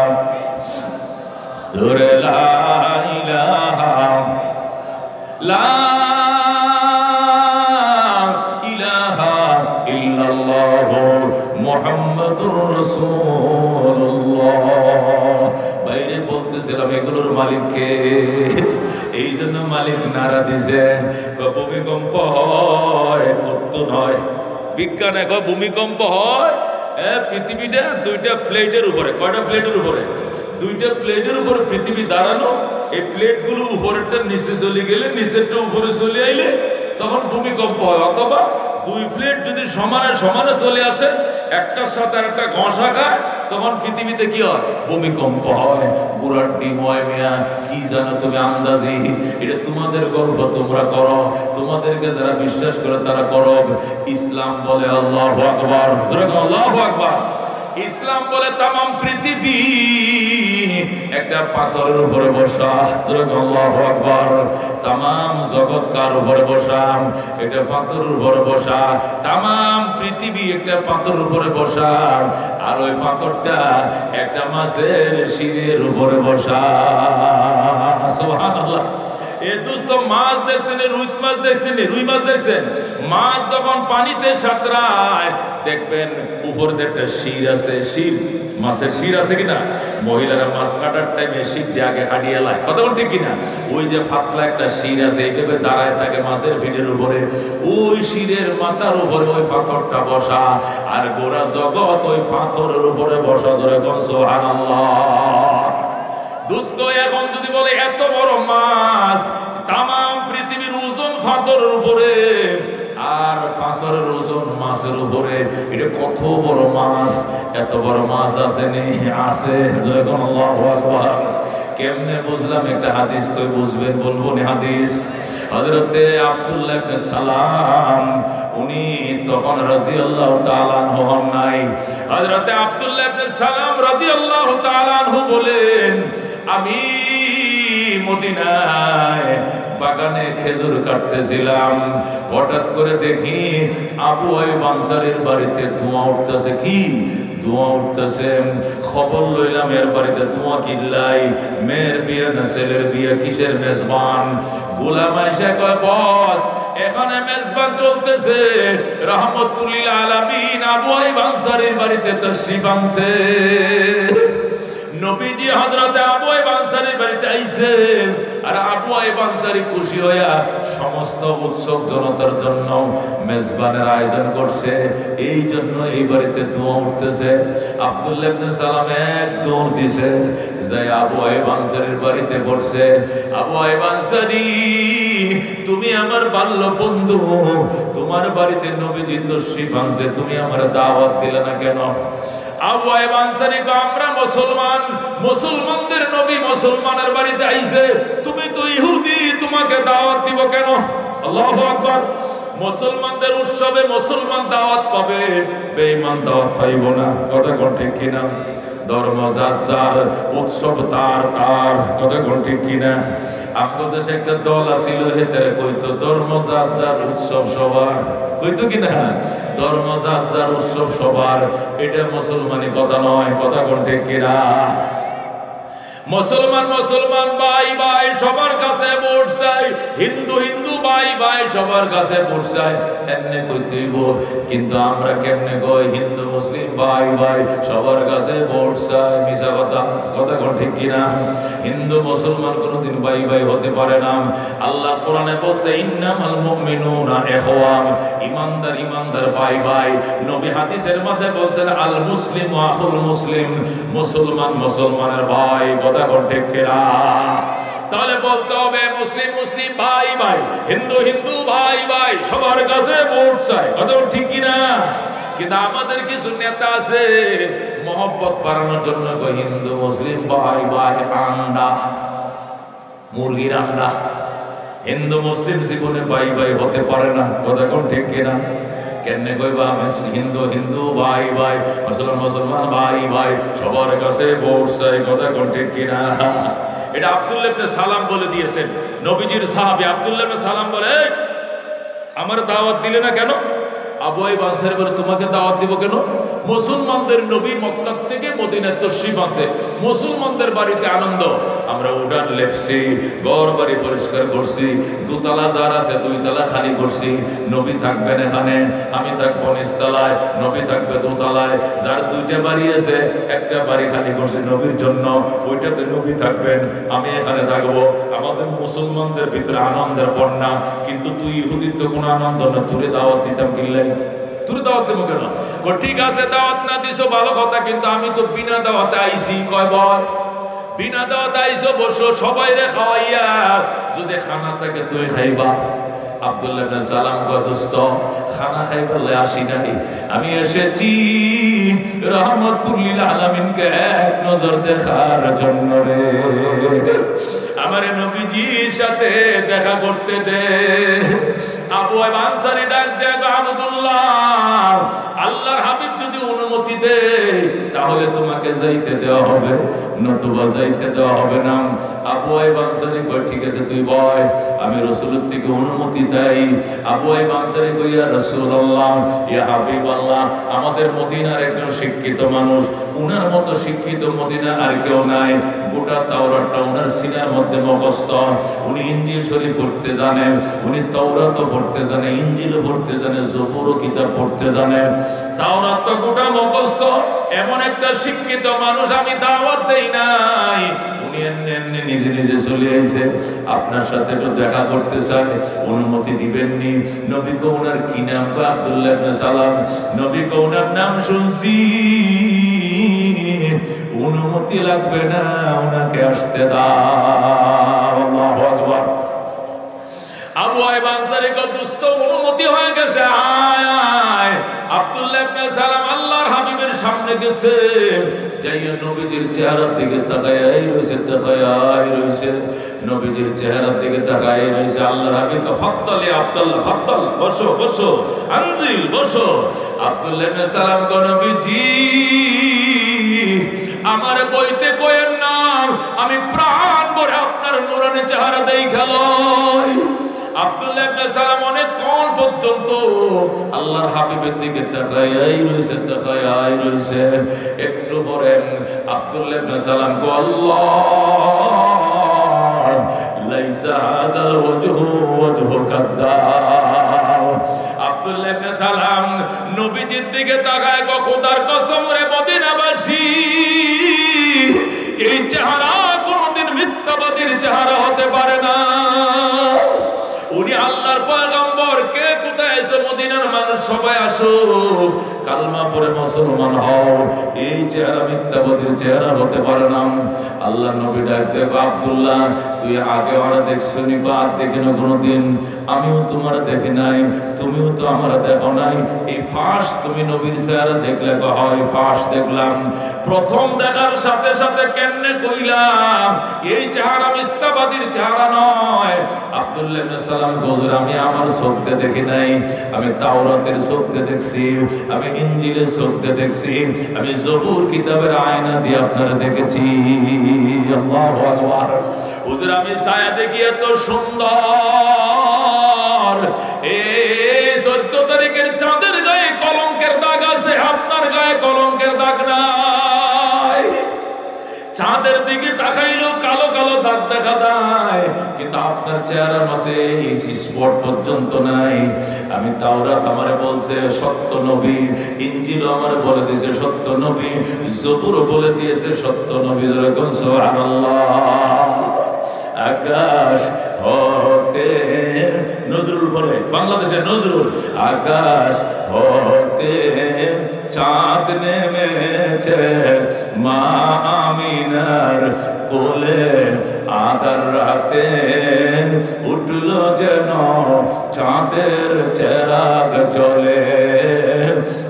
ইল্লাল্লাহ মুহাম্মাদুর রাসূলুল্লাহ। বাইরে বলতেছিলাম এগুলোর মালিক কে? এই জন্য মালিক নারা দিছে, ভূমিকম্প হয় কত নয়, বিজ্ঞানে কয় ভূমিকম্প হয় পৃথিবীটা 2টা প্লেটের উপরে। কয়টা প্লেটের উপরে? 2টা প্লেটের উপরে পৃথিবী দাঁড়ানো। এই প্লেটগুলো উপরেরটা নিচে চলে গেলে, নিচেরটা উপরে চলে আইলে তখন ভূমিকম্প হয়। অথবা 2 প্লেট যদি সমানে সমানে চলে আসে, একটার সাথে আর একটা ঘষা খায়, তখন পৃথিবীতে কি হয়? ভূমিকম্প হয়। বুড়ার ডিম হয় মিয়া, কি জানো তুমি আন্দাজি? এটা তোমাদের গল্প, তোমরা করো, তোমাদেরকে যারা বিশ্বাস করে তারা করো। ইসলাম বলে আল্লাহু আকবার, আল্লাহু আকবার। ইসলাম বলে তামাম পৃথিবী একটা পাথরের উপরে বসা, আল্লাহু আকবার। তামাম জগৎ কার উপরে বসা? এটা পাথরের উপরে বসা। তামাম পৃথিবী একটা পাথরের উপরে বসা, আর ওই পাথরটা একটা মাছের শিরের উপরে বসা। সুবহানাল্লাহ। এ দোস্ত মাছ দেখছেন, রুই মাছ দেখছেন, রুই মাছ দেখছেন? মাছ যখন পানিতে সাঁতরায় দেখবেন উপরে একটা শির আছে, শির, মাছের শির আছে কিনা? মহিলারা মাছ কাটার টাইমে শিরটা আগে কাটিয়ে লায়, কথা বল ঠিক কিনা? ওই যে ফাতলা একটা শির আছে, এইভাবে দাঁড়ায় থাকে মাছের ফিডের উপরে, ওই শিরের মাথার উপরে ওই পাথরটা বসা, আর গোরা জগৎ ওই পাথরের উপরে বসা। জোরে কোন সুবহানাল্লাহ। দোস্ত এখন যদি বলে এত বড় মাছ, তামাম পৃথিবীর ওজন পাথরের উপরে, আর পাথরের ওজন মাছের উপরে, এটা কত বড় মাছ? এত বড় মাছ আছে নি? আছে। যখন আল্লাহু আকবার। কেমনে বুঝলাম? একটা হাদিস কই বুঝবেন, বলবো নি হাদিস। হযরতে আব্দুল্লাহ ইবনে সালাম উনি তখন রাদিয়াল্লাহু তাআলা আনহু হন নাই। হযরতে আব্দুল্লাহ ইবনে সালাম রাদিয়াল্লাহু তাআলা আনহু বলেন, আমি মদিনায় বাগানে খেজুর কাটতেছিলাম, হঠাৎ করে দেখি আবু আইয়ুব আনসারীর বাড়িতে ধোঁয়া উঠতেছে। কি ধোঁয়া উঠতেছে? খবর লইলাম এর বাড়িতে ধোঁয়া কিল্লাই, মেয়ের বিয়ে না ছেলের বিয়ে, কিসের মেজবান? গোলাম আয়েশা কয়, বস এখানে মেজবান চলতেছে, রাহমাতুল লিল আলামিন আবু আইয়ুব আনসারীর বাড়িতে তাশরীফ আনছে। নবীজি হযরত আবু আইয়ুব আনসারীর বাড়িতে আইছেন, আর আবু আইয়ুব আনসারী খুশি হইয়া সমস্ত উৎসব জনতার জন্য মেজবানের আয়োজন করছে। এই জন্য এই বাড়িতে ধোঁয়া উঠতেছে। আব্দুল্লাহ ইবনে সালাম এক দৌড় দিছে, যাই আবু আইয়ুব আনসারীর বাড়িতে পড়ছে। আবু আইয়ুব আনসারী, তুমি আমার বাল্য বন্ধু, তোমার বাড়িতে নবীজি তাশরীফ আনছে, তুমি আমার দাওয়াত দিলে না কেন? আবু আইয়ুব আনসারী কয়, আমরা মুসলমান, মুসলমানদের নবী মুসলমানের বাড়িতে আইছে, তুমি তো ইহুদি, তোমাকে দাওয়াত দিব কেন? আল্লাহু আকবার। মুসলমানদের উৎসবে মুসলমান দাওয়াত পাবে, বেঈমান দাওয়াত পাইব না। কথা কোন ঠিক কিনা? ধর্ম যার যার, উৎসব তার তার। কথা কোন ঠিক কিনা? আমাদের দেশে একটা দল আছিল, হেতারে কইতো ধর্ম যার যার, উৎসব সবার। কইতো কিনা? ধর্ম যার যার, উৎসব সবার। এটা মুসলমানি কথা নয়। কথা কোন ঠিক কিনা? মুসলমান মুসলমান ভাই ভাই সবার কাছে ভোট চাই, হিন্দু হিন্দু ভাই ভাই সবার কাছে ভোট চাই, এমনি কইতেইব। কিন্তু আমরা কেমনে কই হিন্দু মুসলিম ভাই ভাই সবার কাছে ভোট চাই? মিছা কথা। কথা কোন ঠিক কিনা? হিন্দু মুসলমান কোনদিন ভাই ভাই হতে পারে না। আল্লাহ কোরআনে বলছে, ইন্নামাল মুমিনুনা ইখওয়ান, ইমানদার ইমানদার ভাই ভাই। নবী হাদিসের মধ্যে বলছেন, আল মুসলিমু আখুল মুসলিম, মুসলমান মুসলমানের ভাই। কথা কোন ঠিক কিনা? তাহলে বলতে হবে মুসলিম মুসলিম ভাই ভাই, হিন্দু হিন্দু ভাই ভাই সবার কাছে ভোট চাই। কথা ঠিক কিনা? কিন্তু আমাদের কিছু নেতা আছে মহব্বত বাড়ানোর জন্য কই হিন্দু মুসলিম ভাই ভাই, আন্ডা মুরগির আন্ডা। হিন্দু মুসলিম জীবনে ভাই ভাই হতে পারে না। কথা কোন ঠিক কিনা? কেমনে কইবা আমি হিন্দু হিন্দু ভাই ভাই, মুসলমান মুসলমান ভাই ভাই সবার কাছে ভোট চাই? কথা কোন ঠিক কিনা? এটা আব্দুল্লাহ ইবনে সালাম বলে দিয়েছেন, নবীজির সাহাবী আব্দুল্লাহ ইবনে সালাম বলে, আমার দাওয়াত দিলে না কেন? আবু আইয়ুব আনসারী বলে, তোমাকে দাওয়াত দিব কেন? মুসলমানদের নবী মক্কা থেকে মদিনায় তাশরীফ আনছে, মুসলমানদের বাড়িতে আনন্দ। আমরা উঠান লেপছি, ঘর বাড়ি পরিষ্কার করছি, দুতলা যার আছে দুইতলা খালি করছি। নবী থাকবেন এখানে, আমি থাকবো নিচতলায়, নবী থাকবে দোতলায়। যার দুইটা বাড়ি আছে একটা বাড়ি খালি করছি নবীর জন্য, ওইটাতে নবী থাকবেন, আমি এখানে থাকবো। আমাদের মুসলমানদের ভিতরে আনন্দের বন্যা। কিন্তু তুই ইহুদির তো কোনো আনন্দ না, তোরে দাওয়াত দিতাম কিনলে, তোর দাওয়াত দেবো কেন? ঠিক আছে দাওয়াত না দিছো ভালো কথা, কিন্তু আমি তো বিনা দাওয়াতে আইছি। কয় বল বিনা দাওয়াতে আইছো, বসো সবাই রে খাওয়াইয়া, যদি খানা থাকে তুই খাইবা। আব্দুল্লাহ ইবনে সালাম কয়, দোস্ত খানা খাইবার লাই আসি নাই, আমি এসেছি রাহমাতুল লিল আলামিনকে এক নজর দেখার জন্য রে। আমারে নবীজির সাথে দেখা করতে দে। আবু আইয়ুব আনসারী ডাক দেয়া, আব্দুল্লাহ আল্লাহর হাবিব যদি অনুমতি দেয় তাহলে তোমাকে যাইতে দেওয়া হবে, নতুবা যাইতে দেওয়া হবে না। আবু আইয়ুব আনসারী কয়, ঠিক আছে তুই বয়, আমি রাসূলের থেকে অনুমতি চাই। আবু আইয়ুব আনসারী কয়, ইয়া রাসূলুল্লাহ, ইয়া হাবিবাল্লাহ, আমাদের মদিনার একজন শিক্ষিত মানুষ, উনার মতো শিক্ষিত মদিনা আর কেউ নাই। গোটা তাওরাতটা উনার সিনার মধ্যে মুখস্থ। উনি ইনজিল শরীফ পড়তে জানেন, উনি তাওরাতও পড়তে জানে, ইনজিলও পড়তে জানে, জবুরও কিতাব পড়তে জানে, তাওরাত তো গোটা মুখস্থ। এমন একটা শিক্ষিত মানুষ আমি দাওয়াত দেই নাই, উনি এমনি নিজে নিজে চলে আইছে, আপনার সাথে একটু দেখা করতে চাই, অনুমতি দিবেননি? নবী কো ওনার কি নাম? কয় আব্দুল্লাহ ইবনে সালাম। নবী কো ওনার নাম শুনছি, অনুমতি লাগবে না, ওনাকে আসতে দাও। আল্লাহু আকবার। আবু আইয়ুব আনসারী কয়, দোস্ত অনুমতি হয়ে গেছে, আয় আয়। আব্দুল্লাহ ইবনে সালাম আল্লাহর হাবিবের সামনে গেছে, যাইয়া নবীজির চেহারার দিকে তাকায়াই রইছে, তাকায়াই রইছে, নবীজির চেহারার দিকে তাকায়াই রইছে। আল্লাহর হাবিব কয়, ফাদ্দাল ইয়া আব্দুল্লাহ, ফাদ্দাল, বসো বসো, আনজিল, বসো। আব্দুল্লাহ ইবনে সালাম কয়, নবীজি আমার বইতে কয়েন না, আমি প্রাণ ভরে আপনার নূরানি চেহারা দেখা লয়। আব্দুল্লাহ ইবনে সালাম অনেকক্ষণ পর্যন্ত আল্লাহর হাবিবের দিকে তাকায়াই রইছে। একটু পরে আব্দুল্লাহ ইবনে সালাম কো আল্লাহ লাইসা হাযাল ওয়াজহু কাদ্দাব। আব্দুল্লাহ ইবনে সালাম নবীজির দিকে তাকায় গো, খোদার কসম রে মদিনাবাসী, এই চেহারা কোনদিন মিথ্যাবাদীর চেহারা হতে পারে না। উনি আল্লাহর পয়গম্বর, কে কোথায় এসো, মদিনার মানুষ সবাই আসো, কালমা পড়ে মুসলমান হও। এই চেহারা মিথ্যাবাদীর চেহারা হতে পারে না। আল্লাহ নবী ডাক দেখো, আব্দুল্লাহ তুই আগে ওরা দেখছো নি? আর দেখি না কোনোদিন, আমিও তোমার দেখি নাই, তুমিও তো আমার দেখো নাই। এই ফার্স্ট তুমি নবীর চেহারা দেখলে? হয় ফার্স্ট দেখলাম। প্রথম দেখার সাথে সাথে কেমনে কইলাম এই চেহারা মিথ্যাবাদীর চেহারা নয়। আব্দুল্লাহ ইবনে সালাম হুজুর, আমি আমার চোখ দিয়ে দেখি নাই, আমি তাওরাতের চোখ দিয়ে দেখছি, আমি ইনজিলের চোখ দিয়ে দেখছি, আমি জবুর কিতাবের আয়না দিয়ে আপনারা দেখেছি। আল্লাহু আকবার। হুজুর আমি ছায়া দেখি এত সুন্দর, এই 14 তারিখের চাঁদের গায়ে কলঙ্কের দাগ আছে, আপনার গায়ে কলঙ্কের দাগ নাই। চাঁদের দিকে তাকাইলেও কালো কালো দাগ দেখা যায়, কিন্তু আপনার চেহারার মধ্যে স্পট পর্যন্ত নাই। আমি তাওরাত আমারে বলছে সত্য নবী, ইনজিল আমারে বলে দিয়েছে সত্য নবী, জবুর বলে দিয়েছে সত্য নবী। যেরকম সুবহানাল্লাহ। আকাশ হতে, নজরুল বলে, বাংলাদেশের নজরুল, আকাশ হতে চাঁদ নেমেছে মা আমিনার কোলে, আদার রাতে উঠল যেন চাঁদের চেরাগ জ্বলে,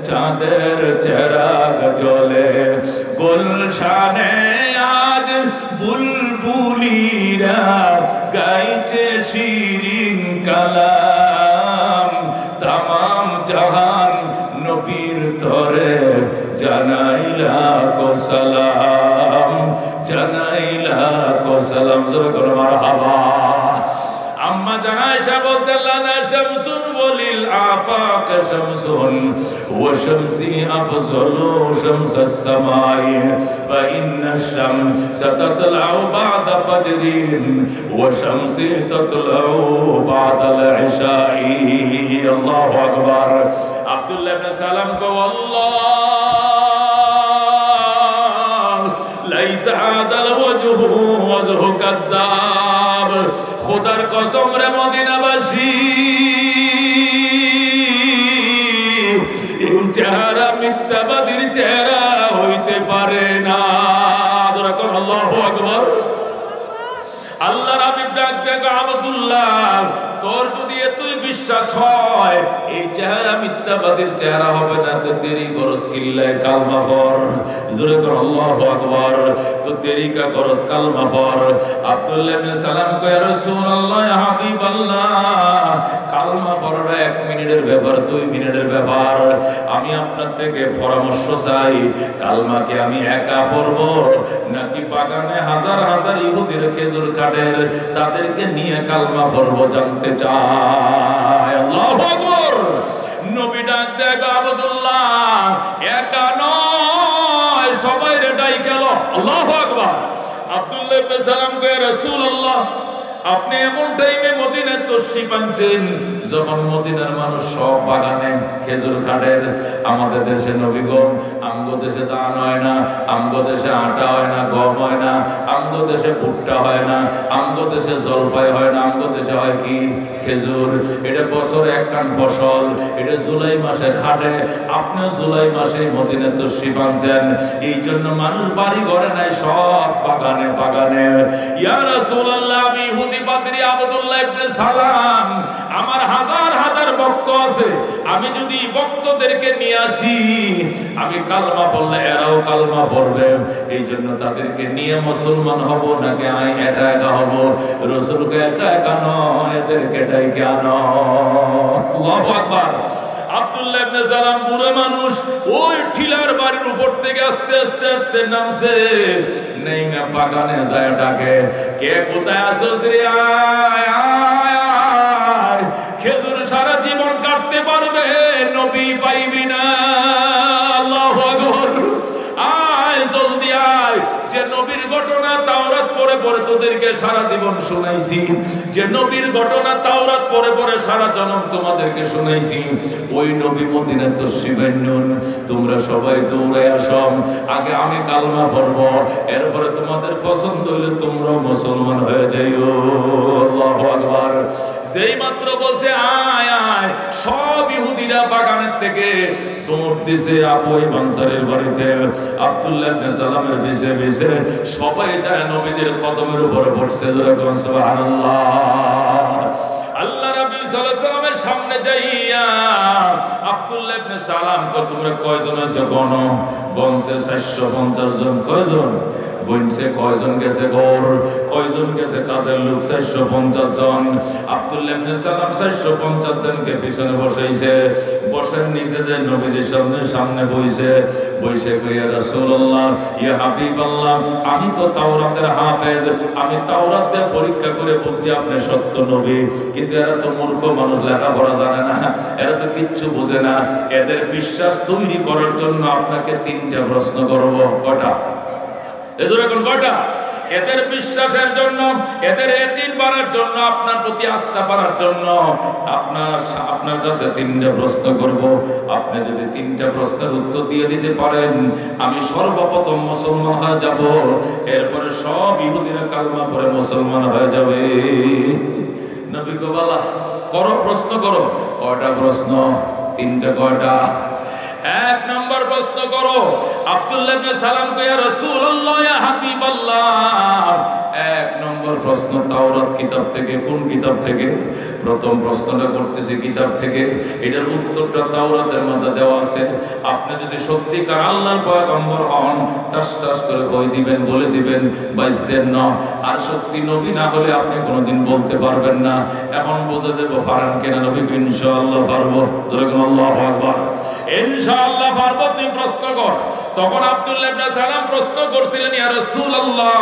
চাঁদের চেরাগ জ্বলে। গুলশানে আজ বুলবুলিরা গাইছে শিরিন কালাম, তামাম জাহান নবীর তরে জানাইলা কো সালাম, জানাইলা কো সালাম। জোরে করে মারহাবা। আম্মা জানা আয়েশা বলতেন লানা শামসুন ওয়ালিল আফাক শামসুন ওয়া শামসি আফজালু শামসাস সামাই ফা ইন্নাশ শামসা তাতলাউ বা'দা ফাজরিন ওয়া শামসি তাতলাউ বা'দাল ইশাই। আল্লাহু আকবার। আব্দুল্লাহ ইবনে সালাম কো আল্লাহ লাইসা হাযাল ওয়াজহু কাদ্দাব। খোদার কসম রে মদিনাবাসী, এই চেহারা মিথ্যাবাদীর চেহারা হইতে পারে না। আল্লাহু আকবার। আল্লাহর হাবিব ডাক দেখো, আব্দুল্লাহ তোর যদি এতই বিশ্বাস হয় এই চেহারা মিথ্যাবাদীর চেহারা হবে না, তো দেরি করস কিল্লায় কালমা পড়। জোরে কর আল্লাহু আকবার। তো দেরি কা করস কালমা পড়। আব্দুল্লাহ ইবনে সালাম কয়, ইয়া রাসূলুল্লাহ, ইয়া হাবিবাল্লাহ, কালমা পড়া 1 মিনিটের ব্যাপার, 2 মিনিটের ব্যাপার। আমি আপনার থেকে পরামর্শ চাই, কালমাকে আমি একা পড়ব নাকি বাগানে হাজার হাজার ইহুদির খেজুর কাটের তাদেরকে নিয়ে কালমা পড়ব জানতে চাই। আল্লাহু আকবার। নবী ডাক দেয়, আব্দুল্লাহ একা নয়, সবাই রে ডাইকা লো। আল্লাহু আকবার। আব্দুল্লাহ ইবনে সালাম কয়, রাসূলুল্লাহ আপনি এমন টাইমে মদিনায় তশরিফ আনছেন যখন মদিনার মানুষ সব বাগানে খেজুর কাটের। আমাদের দেশে নবীগণ, আমগো দেশে ধান হয় না, আমগো দেশে আটা হয় না, গম হয় না, আমগো দেশে ভুট্টা হয় না, আমগো দেশে জলপাই হয় না, আমগো দেশে হয় কি খেজুর। এটা বছরে একখান ফসল, এটা জুলাই মাসে খাটে। আপনিও জুলাই মাসে মদিনায় তশরিফ আনছেন, এই জন্য মানুষ বাড়ি ঘরে নাই, সব বাগানে বাগানে। ইয়া রাসূলুল্লাহ, আমি ইহুদি পাদ্রী আব্দুল্লাহ ইবনে সালাম, আমার হাজার হাজার ভক্ত আছে, আমি যদি ভক্তদেরকে নিয়ে আসি, আমি কালমা পড়লে এরাও কালমা পড়বে, এই জন্য তাদেরকে নিয়ে মুসলমান হব নাকি আমি একা একা হব? রাসূলকে একা একা নয়, এদেরকে ডাইকে আনো। আল্লাহু আকবার। আব্দুল্লাহ ইবনে সালাম বুড়ো মানুষ, ওই ঠিলার বাড়ির উপর থেকে আস্তে আস্তে আস্তে নামছে, নেমে বাগানে যায় ডাকে, কে কোথায় আসোস রে, আয় আয় আয়, খেজুর সারা জীবন কাটতে পারবে, নবী পাইবি না। আল্লাহু আকবার, আয় জলদি আয়, যে নবীর ঘটনা তাওরাত পড়ে পড়ে তোদেরকে সারা জীবন শুনাইছি, যে নবীর ঘটনা তাওরাত পড়ে পড়ে সারা জনম তোমাদেরকে শুনাইছি, ওই নবী মদিনায় তশরিফ আনলেন। তোমরা সবাই দৌড়ে আসো, আগে আমি কালমা পড়ব, এরপরে তোমাদের পছন্দ হইলে তোমরা মুসলমান হয়ে যাইও। আল্লাহু আকবার। যেই মাত্র বলছে আয় আয়, সব ইহুদিরা বাগানের থেকে দৌড় দিছে আবু আনসারের বাড়িতে, আব্দুল্লাহ ইবনে সালামের পিছে পিছে সবাই যায় নবীজির কদমের উপরে পড়ছে। সুবহানাল্লাহ। আল্লাহ রাব্বি সাল্লাল্লাহু আলাইহি সাল্লামের সামনে যাইয়া আব্দুল্লাহ ইবনে সালাম কো, তোমরা কয়জন আছো গণ? গণছে 450 জন। কয়জন? বলছে কয়জন গেছে ঘর, কয়জন গেছে কাজের লোক? 450 জন। আব্দুল্লাহ ইবনে সালাম 450 জনকে পিছনে বসাইছে, বসে নিজে যে নবীজির সামনে বইছে, বইসে কইয়া রাসূলুল্লাহ, ইয়া হাবিবাল্লাহ, আমি তো তাওরাতের হাফেজ, আমি তাওরাত দিয়ে পরীক্ষা করে বুঝছি আপনি সত্য নবী, কিন্তু এরা তো মূর্খ মানুষ, লেখাপড়া জানে না, এরা তো কিচ্ছু বোঝে না, এদের বিশ্বাস তৈরি করার জন্য আপনাকে 3টা প্রশ্ন করব। কটা? এখন কটা? এদের বিশ্বাসের জন্য, এদের ইয়াকিন বাড়ার জন্য, আপনার প্রতি আস্থা বাড়ার জন্য আপনার কাছে 3টা প্রশ্ন করব। আপনি যদি 3টা প্রশ্নের উত্তর দিয়ে দিতে পারেন, আমি সর্বপ্রথম মুসলমান হয়ে যাব, এরপরে সব ইহুদিরা কালমা পড়ে মুসলমান হয়ে যাবে। নবী কো বলা, করো, প্রশ্ন করো। কয়টা প্রশ্ন? 3টা। কয়টা? 1 নম্বর প্রশ্ন করো। আব্দুল্লাহ ইবনে সালাম কো, ইয়া রাসূলুল্লাহ, ইয়া হাবিবাল্লাহ, 1 নম্বর প্রশ্ন তাওরাত কিতাব থেকে। কোন কিতাব থেকে? প্রথম প্রশ্নটা করতেছি কিতাব থেকে, এটার উত্তরটা তাওরাতের মধ্যে দেওয়া আছে। আপনি যদি সত্যিকার আল্লাহর পয়গম্বর হন, টাস টাস করে কই দিবেন, বলে দিবেন, বাইজদেন না। আর সত্যি নবী না হলে আপনি কোনোদিন বলতে পারবেন না। এখন বুঝে দেব পারেন কিনা নবী? ইনশাআল্লাহ পারবো। আল্লাহু আকবার। ইনশাআল্লাহ পারবো। তুই প্রশ্ন কর। তখন আব্দুল্লাহ ইবনে সালাম প্রশ্ন করছিলেন, ইয়া রাসূলুল্লাহ,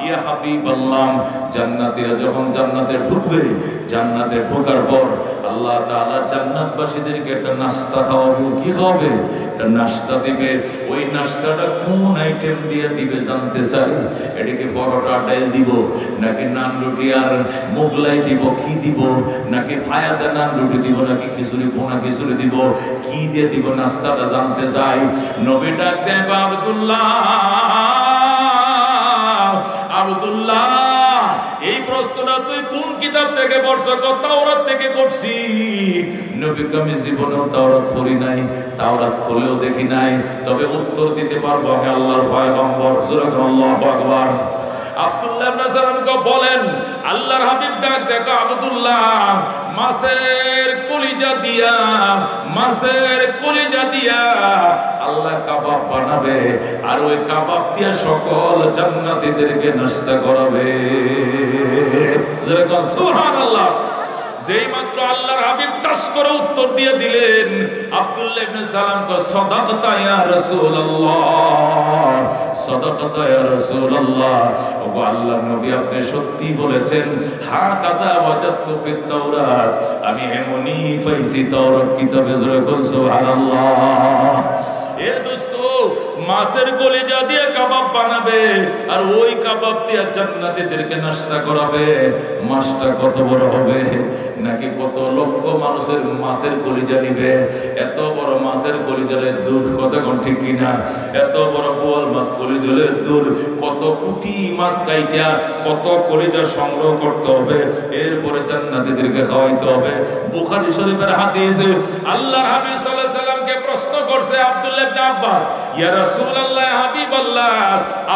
ইয়া হাবিবাল্লাহ, জান্নাতীরা যখন জান্নাতে ঢুকবে, জান্নাতে ঢোকার পর আল্লাহ তাআলা জান্নাতবাসীদেরকে একটা নাস্তা খাওয়াবে। কি খাওয়াবে? একটা নাস্তা দিবে। ওই নাস্তাটা কোন আইটেম দিয়ে দিবে জানতে চাই। এটাকে পরোটা ডাল দিব, নাকি নান রুটি আর মোগলাই দিব, কি দিব, নাকি ফায়াদা নান রুটি দিব, নাকি খিচুড়ি ভুনা খিচুড়ি দিব, কি দিয়ে দিব নাস্তাটা জানতে চাই। নবী ডাক দেন, আব্দুল্লাহ, আব্দুল্লাহ, এই প্রশ্নটা তুই কোন কিতাব থেকে পড়ছ? তাওরাত থেকে করছি। নবী কো, আমি জীবনেও তাওরাত পড়ি নাই, তাওরাত খুলেও দেখি নাই, তবে উত্তর দিতে পারবো, আমি আল্লাহর পয়গম্বর। আল্লাহু আকবার। আব্দুল্লাহ ইবনে সালাম কো, বলেন। আল্লাহর হাবিব ডাক দেখো, আব্দুল্লাহ, মাছের কলিজা দিয়া, মাছের কলিজা দিয়া আল্লাহ কাবাব বানাবে, আর ওই কাবাব দিয়া সকল জান্নাতীদেরকে নাস্তা করাবে। যেরকম সুবহানাল্লাহ। যেই মাত্র আল্লাহর হাবিব টাস করে উত্তর দিয়ে দিলেন, আব্দুল্লাহ ইবনে সালাম কো, সাদাকাতা ইয়া রাসূলুল্লাহ, সাদাকাতা ইয়া রাসূলুল্লাহ, ওগো আল্লাহর নবী, আপনি সত্যি বলেছেন। হাকাযা ওয়াজাদতু ফিত তাওরাত, আমি এমনই পাইছি তাওরাত কিতাবে। যেরকম সুবহানাল্লাহ। এ দোস্ত, মাছের কলিজা দিয়ে কাবাব বানাবে, আর ওই কাবাব দিয়ে জান্নাতীদেরকে নাস্তা করাবে। মাছটা কত বড় হবে, নাকি কত লক্ষ মানুষের মাছের কলিজা নিবে? এত বড় মাছের কলিজারের দূর, কথা কোন ঠিক কিনা? এত বড় বোয়াল মাছ কলিজারের দূর, কত কোটি মাছ কাইটা কত কলিজা সংগ্রহ করতে হবে, এরপরে জান্নাতীদেরকে খাওয়াইতে হবে। বুখারী শরীফের হাদিস, আল্লাহর হাবিব সাল্লাল্লাহু আলাইহি সাল্লামকে প্রশ্ন করছে আব্দুল্লাহ ইবনে আব্বাস, ইয়া রাসূলুল্লাহ, হাবিবাল্লাহ,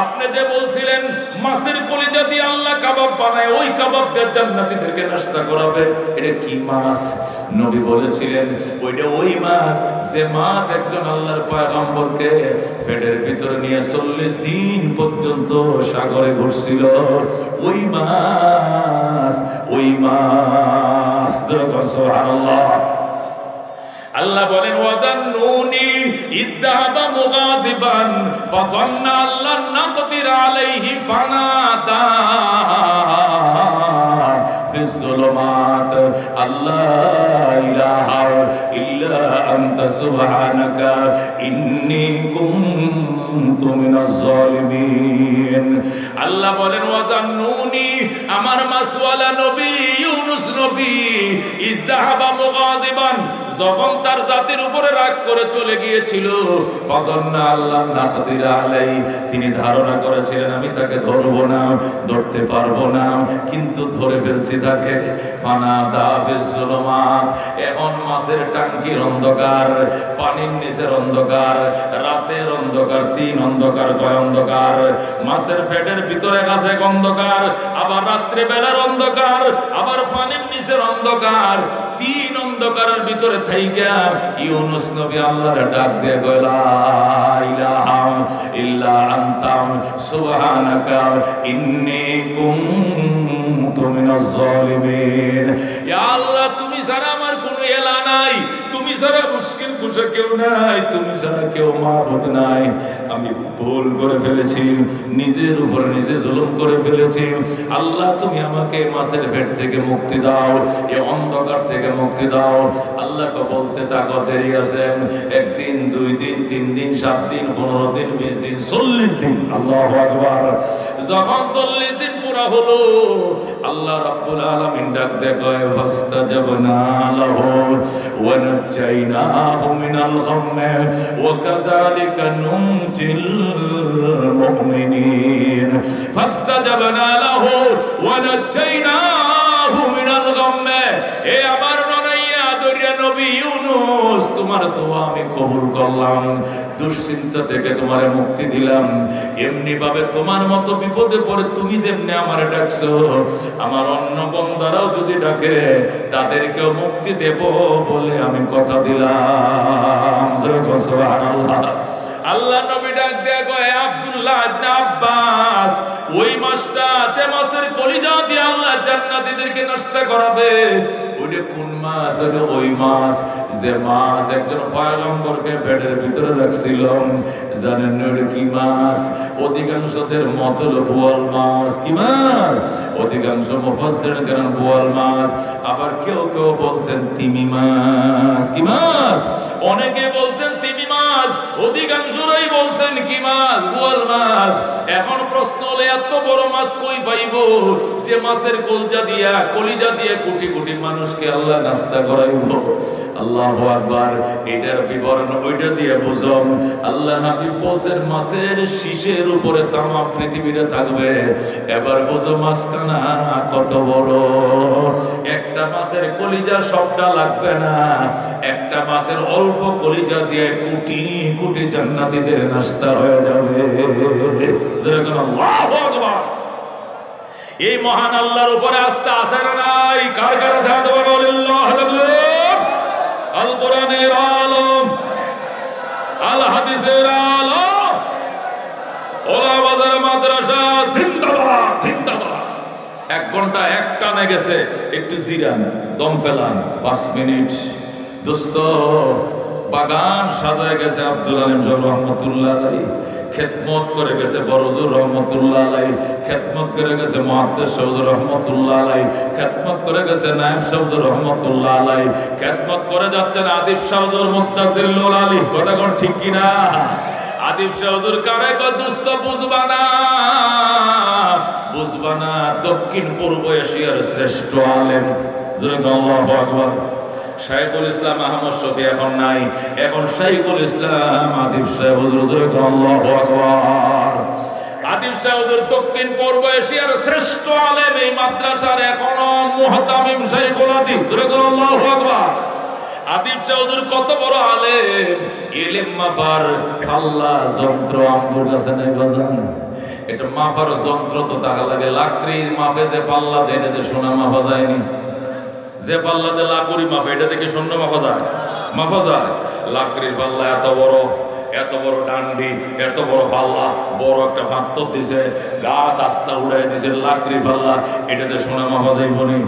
আপনি যে বলছিলেন মাছের কলিজা দিয়ে আল্লাহ কাবাব বানায়, ওই কাবাব দিয়ে জান্নাতীদেরকে নাস্তা করাবে, এটা কি মাছ? নবী বলেছিলেন, ওইটা ওই মাছ যে মাছ একজন আল্লাহর পয়গম্বরকে পেটের ভিতরে নিয়ে 40 দিন পর্যন্ত সাগরে ঘুরছিল। ওই মাছ, ওই মাছ। সুবহানাল্লাহ। আল্লাহ বলেন ওয়াজান্নুনি ইযহাবা মুগাদিবান ফাযান্না আল্লান নাকদির আলাইহি ফানাদা ফিজ যুলুমাত আল্লা ইলাহা ইল্লা আনতা সুবহানাকা ইন্নী কুনতু মিনাজ জালিমিন। আল্লাহ বলেন ওয়াজান্নুনি, আমার মাসওয়ালা নবী ইউনুস নবী ইযহাবা মুগাদিবান, যখন তার জাতির উপরে রাগ করে চলে গিয়েছিল, ফাযান্না আল্লাহ নাকদির আলাই, তিনি ধারণা করেছিলেন আমি তাকে ধরবো না, ধরতে পারবো না, কিন্তু ধরে ফেলছি তাকে। ফানাদা ফিজ যুলুমাত, এখন মাছের টাঙ্কির অন্ধকার, পানির নিচের অন্ধকার, রাতের অন্ধকার, তিন অন্ধকার, কয় অন্ধকার, মাছের পেটের ভিতরে কাছে অন্ধকার, আবার রাত্রে বেলার অন্ধকার, আবার পানির নিচের অন্ধকার, তিন অন্ধকারের ভিতরে থাইকা ইউনুস নবী আল্লাহর ডাক দিয়ে কয় লা ইলাহা ইল্লা আনতা সুবহানাকা ইন্নী কুনতু মিনাজ জালিমিন। ইয়া আল্লাহ, তুমি ছাড়া আমার কোনো এলা নাই, তুমি ছাড়া মুশকিল কুশা কেউ নাই, তুমি ছাড়া কেউ মাবুদ নাই। আমি ভুল করে ফেলেছি, নিজের উপর নিজে জুলুম করে ফেলেছি। আল্লাহ, তুমি আমাকে মাছের পেট থেকে মুক্তি দাও, এই অন্ধকার থেকে মুক্তি দাও। আল্লাহকে বলতে থাকো, দেরি আছে। একদিন, 2 দিন, 3 দিন, 7 দিন, 15 দিন, 20 দিন, 40 দিন। আল্লাহু আকবার। যখন 40 দিন পুরা হলো, আল্লাহ রাব্বুল আলামিন ডাক দেয়, ফাস্তাজাবনা লাহু ওয়া নাজাইনাহু মিনাল গাম্মি ওয়া কাযালিকা নুনজিল মুমিনিন। ফাস্তাজাবনা লাহু ওয়া নাজাইনাহু মিনাল গাম্মি, এ আমার ননাইয়া দরিয়া নবী ইউনুস, তোমার দোয়া আমি কবুল করলাম, দুশ্চিন্তা থেকে তোমারে মুক্তি দিলাম। এমনি ভাবে তোমার মতো বিপদে পড়ে তুমি যেমনি আমারে ডাকছো, আমার অন্য বন্দারাও যদি ডাকে তাদেরকেও মুক্তি দেব বলে আমি কথা দিলাম। সুবহানাল্লাহ। আল্লাহ নবী ডাক দেয়া কয়, আব্দুল্লাহ ইবনে আব্বাস, ওই মাছটা যে মাছের কলিজা দিয়ে আল্লাহ জান্নাতীদেরকে নাশতা করাবে, ওইটা কোন মাছ? ওই মাছ যে মাছ একজন পয়গম্বরকে পেটের ভিতরে রাখছিল। জানেন ওটা কি মাছ? অধিকাংশদের মত হলো বোয়াল মাছ। কি মাছ? অধিকাংশ মুফাসসিরিন কেন বোয়াল মাছ, আবার কেউ কেউ বলছেন তিমি মাছ। কি মাছ? অনেকে বলছেন তিমি মাছ, অধিকাংশরাই বলছেন কি মাছ? বোয়াল মাছ। এখন প্রশ্ন হলো, এত বড় মাছ কই পাইব যে মাছের কলিজা দিয়ে কোটি কোটি মানুষকে আল্লাহ নাস্তা করাইব? আল্লাহু আকবার। এটার বিবরণ ওইটা দিয়ে বুঝম। আল্লাহ হাবিব বলছেন মাছের শীষের উপরে তাম পৃথিবীতে থাকবে। এবার বুঝো মাছটা না কত বড়। একটা মাছের কলিজা সবটা লাগবে না, একটা মাছের অল্প কলিজা দিয়ে কোটি কোটি জান্নাতীদের নাস্তা হয়ে যাবে। আল্লাহু আকবার। এই মহান আল্লাহর উপরে আস্থা আছে না নাই? কার কার আছে? আল্লাহু আকবার। আল কোরআনের আলম, আল হাদিসের আলম, ওলা বাজার মাদ্রাসা জিন্দাবাদ জিন্দাবাদ। 1 ঘন্টা এক টানে গেছে, একটু জিরান, দম ফেলান 5 মিনিট। দোস্ত, বাগান সাজায় গেছে আব্দুল আলিম সাহেব রহমতুল্লাহ আলাইহি, খেদমত করে গেছে বড়জুর রহমতুল্লাহ আলাইহি, খেদমত করে গেছে মুহাদ্দিস শাহজুর রহমতুল্লাহ আলাইহি, খেদমত করে গেছে নায়েব শাহজুর রহমতুল্লাহ আলাইহি, খেদমত করে যাচ্ছেন আদিব শাহজুর মুত্তাজিল্লুল আলী। কথা কোন ঠিক কিনা? আদিব শাহজুর কারে কয়, দোস্ত বুঝবা না, বুঝবা না, দক্ষিণ পূর্ব এশিয়ার শ্রেষ্ঠ আলেম। আল্লাহু আকবার। শাইখুল ইসলাম আহমদ শফি এখন নাই, এখন শাইখুল ইসলাম আদিব সাহেব হুজুর। আল্লাহু আকবার। আদিব সাহেব হুজুর দক্ষিণ পূর্ব এশিয়ার শ্রেষ্ঠ আলেম, এই মাদ্রাসার এখনো মুহতামিম শাইখুল আদিব। আল্লাহু আকবার। আদিব সাহেব হুজুর কত বড় আলেম, ইলম মাফার খাল্লা যন্ত্র আমগুর কাছে নাই বাজান। এটা মাফার যন্ত্র তো টাকা লাগে, লাকড়ি মাফে যে পাল্লা দেয় এটাতে সোনা মাফা যায়নি। যে পাল্লাতে লাকড়ি মাফে, এটা থেকে স্বর্ণ মাফা যায়? মাফা যায়। লাকড়ির পাল্লা এত বড়, এত বড় ডান্ডি, এত বড় পাল্লা, বড় একটা পাত্র দিছে, গাছ আস্তা উড়াই দিছে, লাকড়ির পাল্লা, এটাতে সোনা মাফা যাইব নি?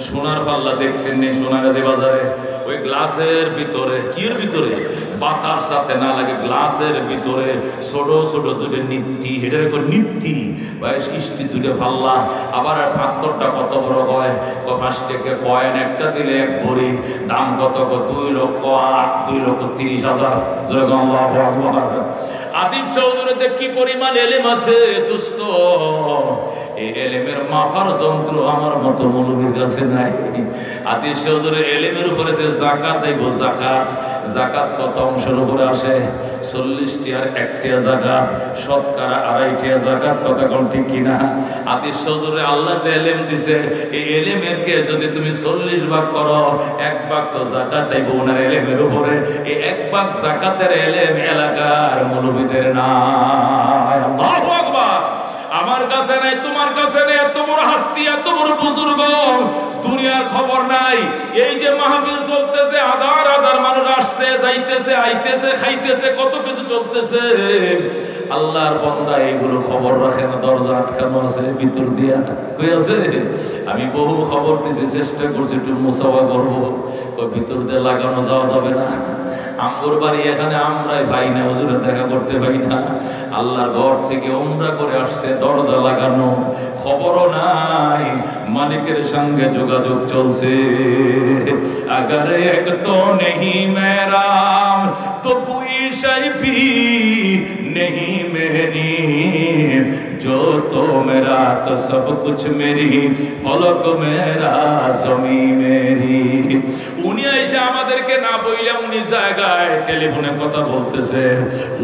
সোনার পাল্লা দেখছেন নি সোনাগাজী বাজারে? ওই গ্লাসের ভিতরে, কির ভিতরে, বাতাস যাতে না লাগে, গ্লাসের ভিতরে ছোট ছোট দুটো নিত্যি, এটার নিত্যি ইষ্টি দুটো ফাল্লা। আবার পাত্তরটা কত বড় হয়, 5 টাকা কয়েন একটা দিলে 1 ভরি, দাম কত, 2,30,000। আদিব চৌধুরীতে কি পরিমাণ এলেম আছে দোস্ত, এই এলেমের মাফার যন্ত্র আমার মতো মৌলবীর কাছে নাই। আদিব চৌধুরীর এলেমের উপরে যে যাকাত দেব, যাকাত কত অংশের উপরে আসে, 40 টিয়ার 1 টিয়া যাকাত, শতকরা 2.5 টিয়া যাকাত। কথা কোন ঠিক কিনা? আদিব চৌধুরী আল্লাহ যে এলেম দিছে, এই এলেমের কে যদি তুমি 40 ভাগ করো, 1 ভাগ তো যাকাত দেব ওনার এলেমের উপরে। এই 1 ভাগ যাকাতের এলেম এলাকার মৌলবীদের নাই। আল্লাহু আকবার। আমার কাছে নাই, তোমার কাছে নেই। এত বড় হাস্তি, এত বড় বুজুর্গ, দুনিয়ার খবর নাই। এই যে মাহফিল চলতেছে, হাজার হাজার মানুষ আসছে, যাইতেছে, আইতেছে, খাইতেছে, কত কিছু চলতেছে। আল্লাহর বান্দা এইগুলো খবর রাখে না, দরজা আটকানো আছে ভিতর দিয়া। কই আছে? আমি বহু খবর দিছি, চেষ্টা করছি একটু মুসাফা করবো, ভিতর দিয়ে লাগানো যাওয়া যাবে না। আমগর বাড়ি এখানে আমরাই পাই না, হুজুরে দেখা করতে পাই না। আল্লাহর ঘর থেকে উমরা করে আসছে, দরজা লাগানো, খবরও নাই, মালিকের সঙ্গে যোগাযোগ চলছে। अगर एक तो नहीं मेरा तो कोई शय भी नहीं मेरी, जो तो मेरा तो सब कुछ मेरी, फलक मेरा जमी मेरी। উনি এসে আমাদেরকে না বইলে উনি জায়গায় টেলিফোনে কথা বলতেছে,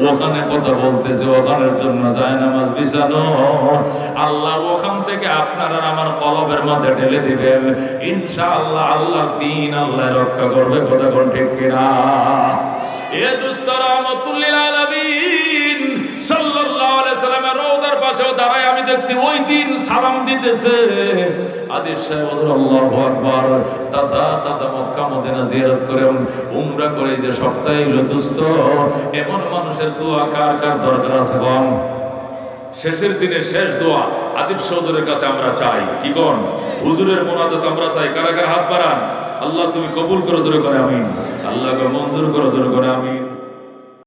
ওখানে কথা বলতেছে, ওখানের জন্য যায় নামাজ বিছানো। আল্লাহ ওখান থেকে আপনার আর আমার কলবের মধ্যে ঢেলে দিবেন ইনশাআল্লাহ। আল্লাহর দ্বীন আল্লাহ রক্ষা করবে। কথা কোন ঠিক কিনা? এ দুস্ত রাহমাতুল লিল আলামিন সাল্লাল্লাহু আলাইহি সাল্লামের রওজার পাশেও দাঁড়ায় আমি দেখছি ওই দিন সালাম দিতেছে। আদিস সাহেব হুজুর আল্লাহু আকবার, তাজা তাজা মক্কা মদিনা জিয়ারত করে উমরা করে যে সপ্তাহে হলো দুস্ত, এমন মানুষের দোয়া কার কার দরকার আছে? কম শেষের দিনে শেষ দোয়া আদিব চৌধুরীর কাছে আমরা চাই। কি কোন হুজুরের মোনাজাত আমরা চাই। কারা কারা হাত বাড়ান? আল্লাহ তুমি কবুল করো, জোরে করে আমিন। আল্লাহকে মঞ্জুর করো, জোরে করে আমিন।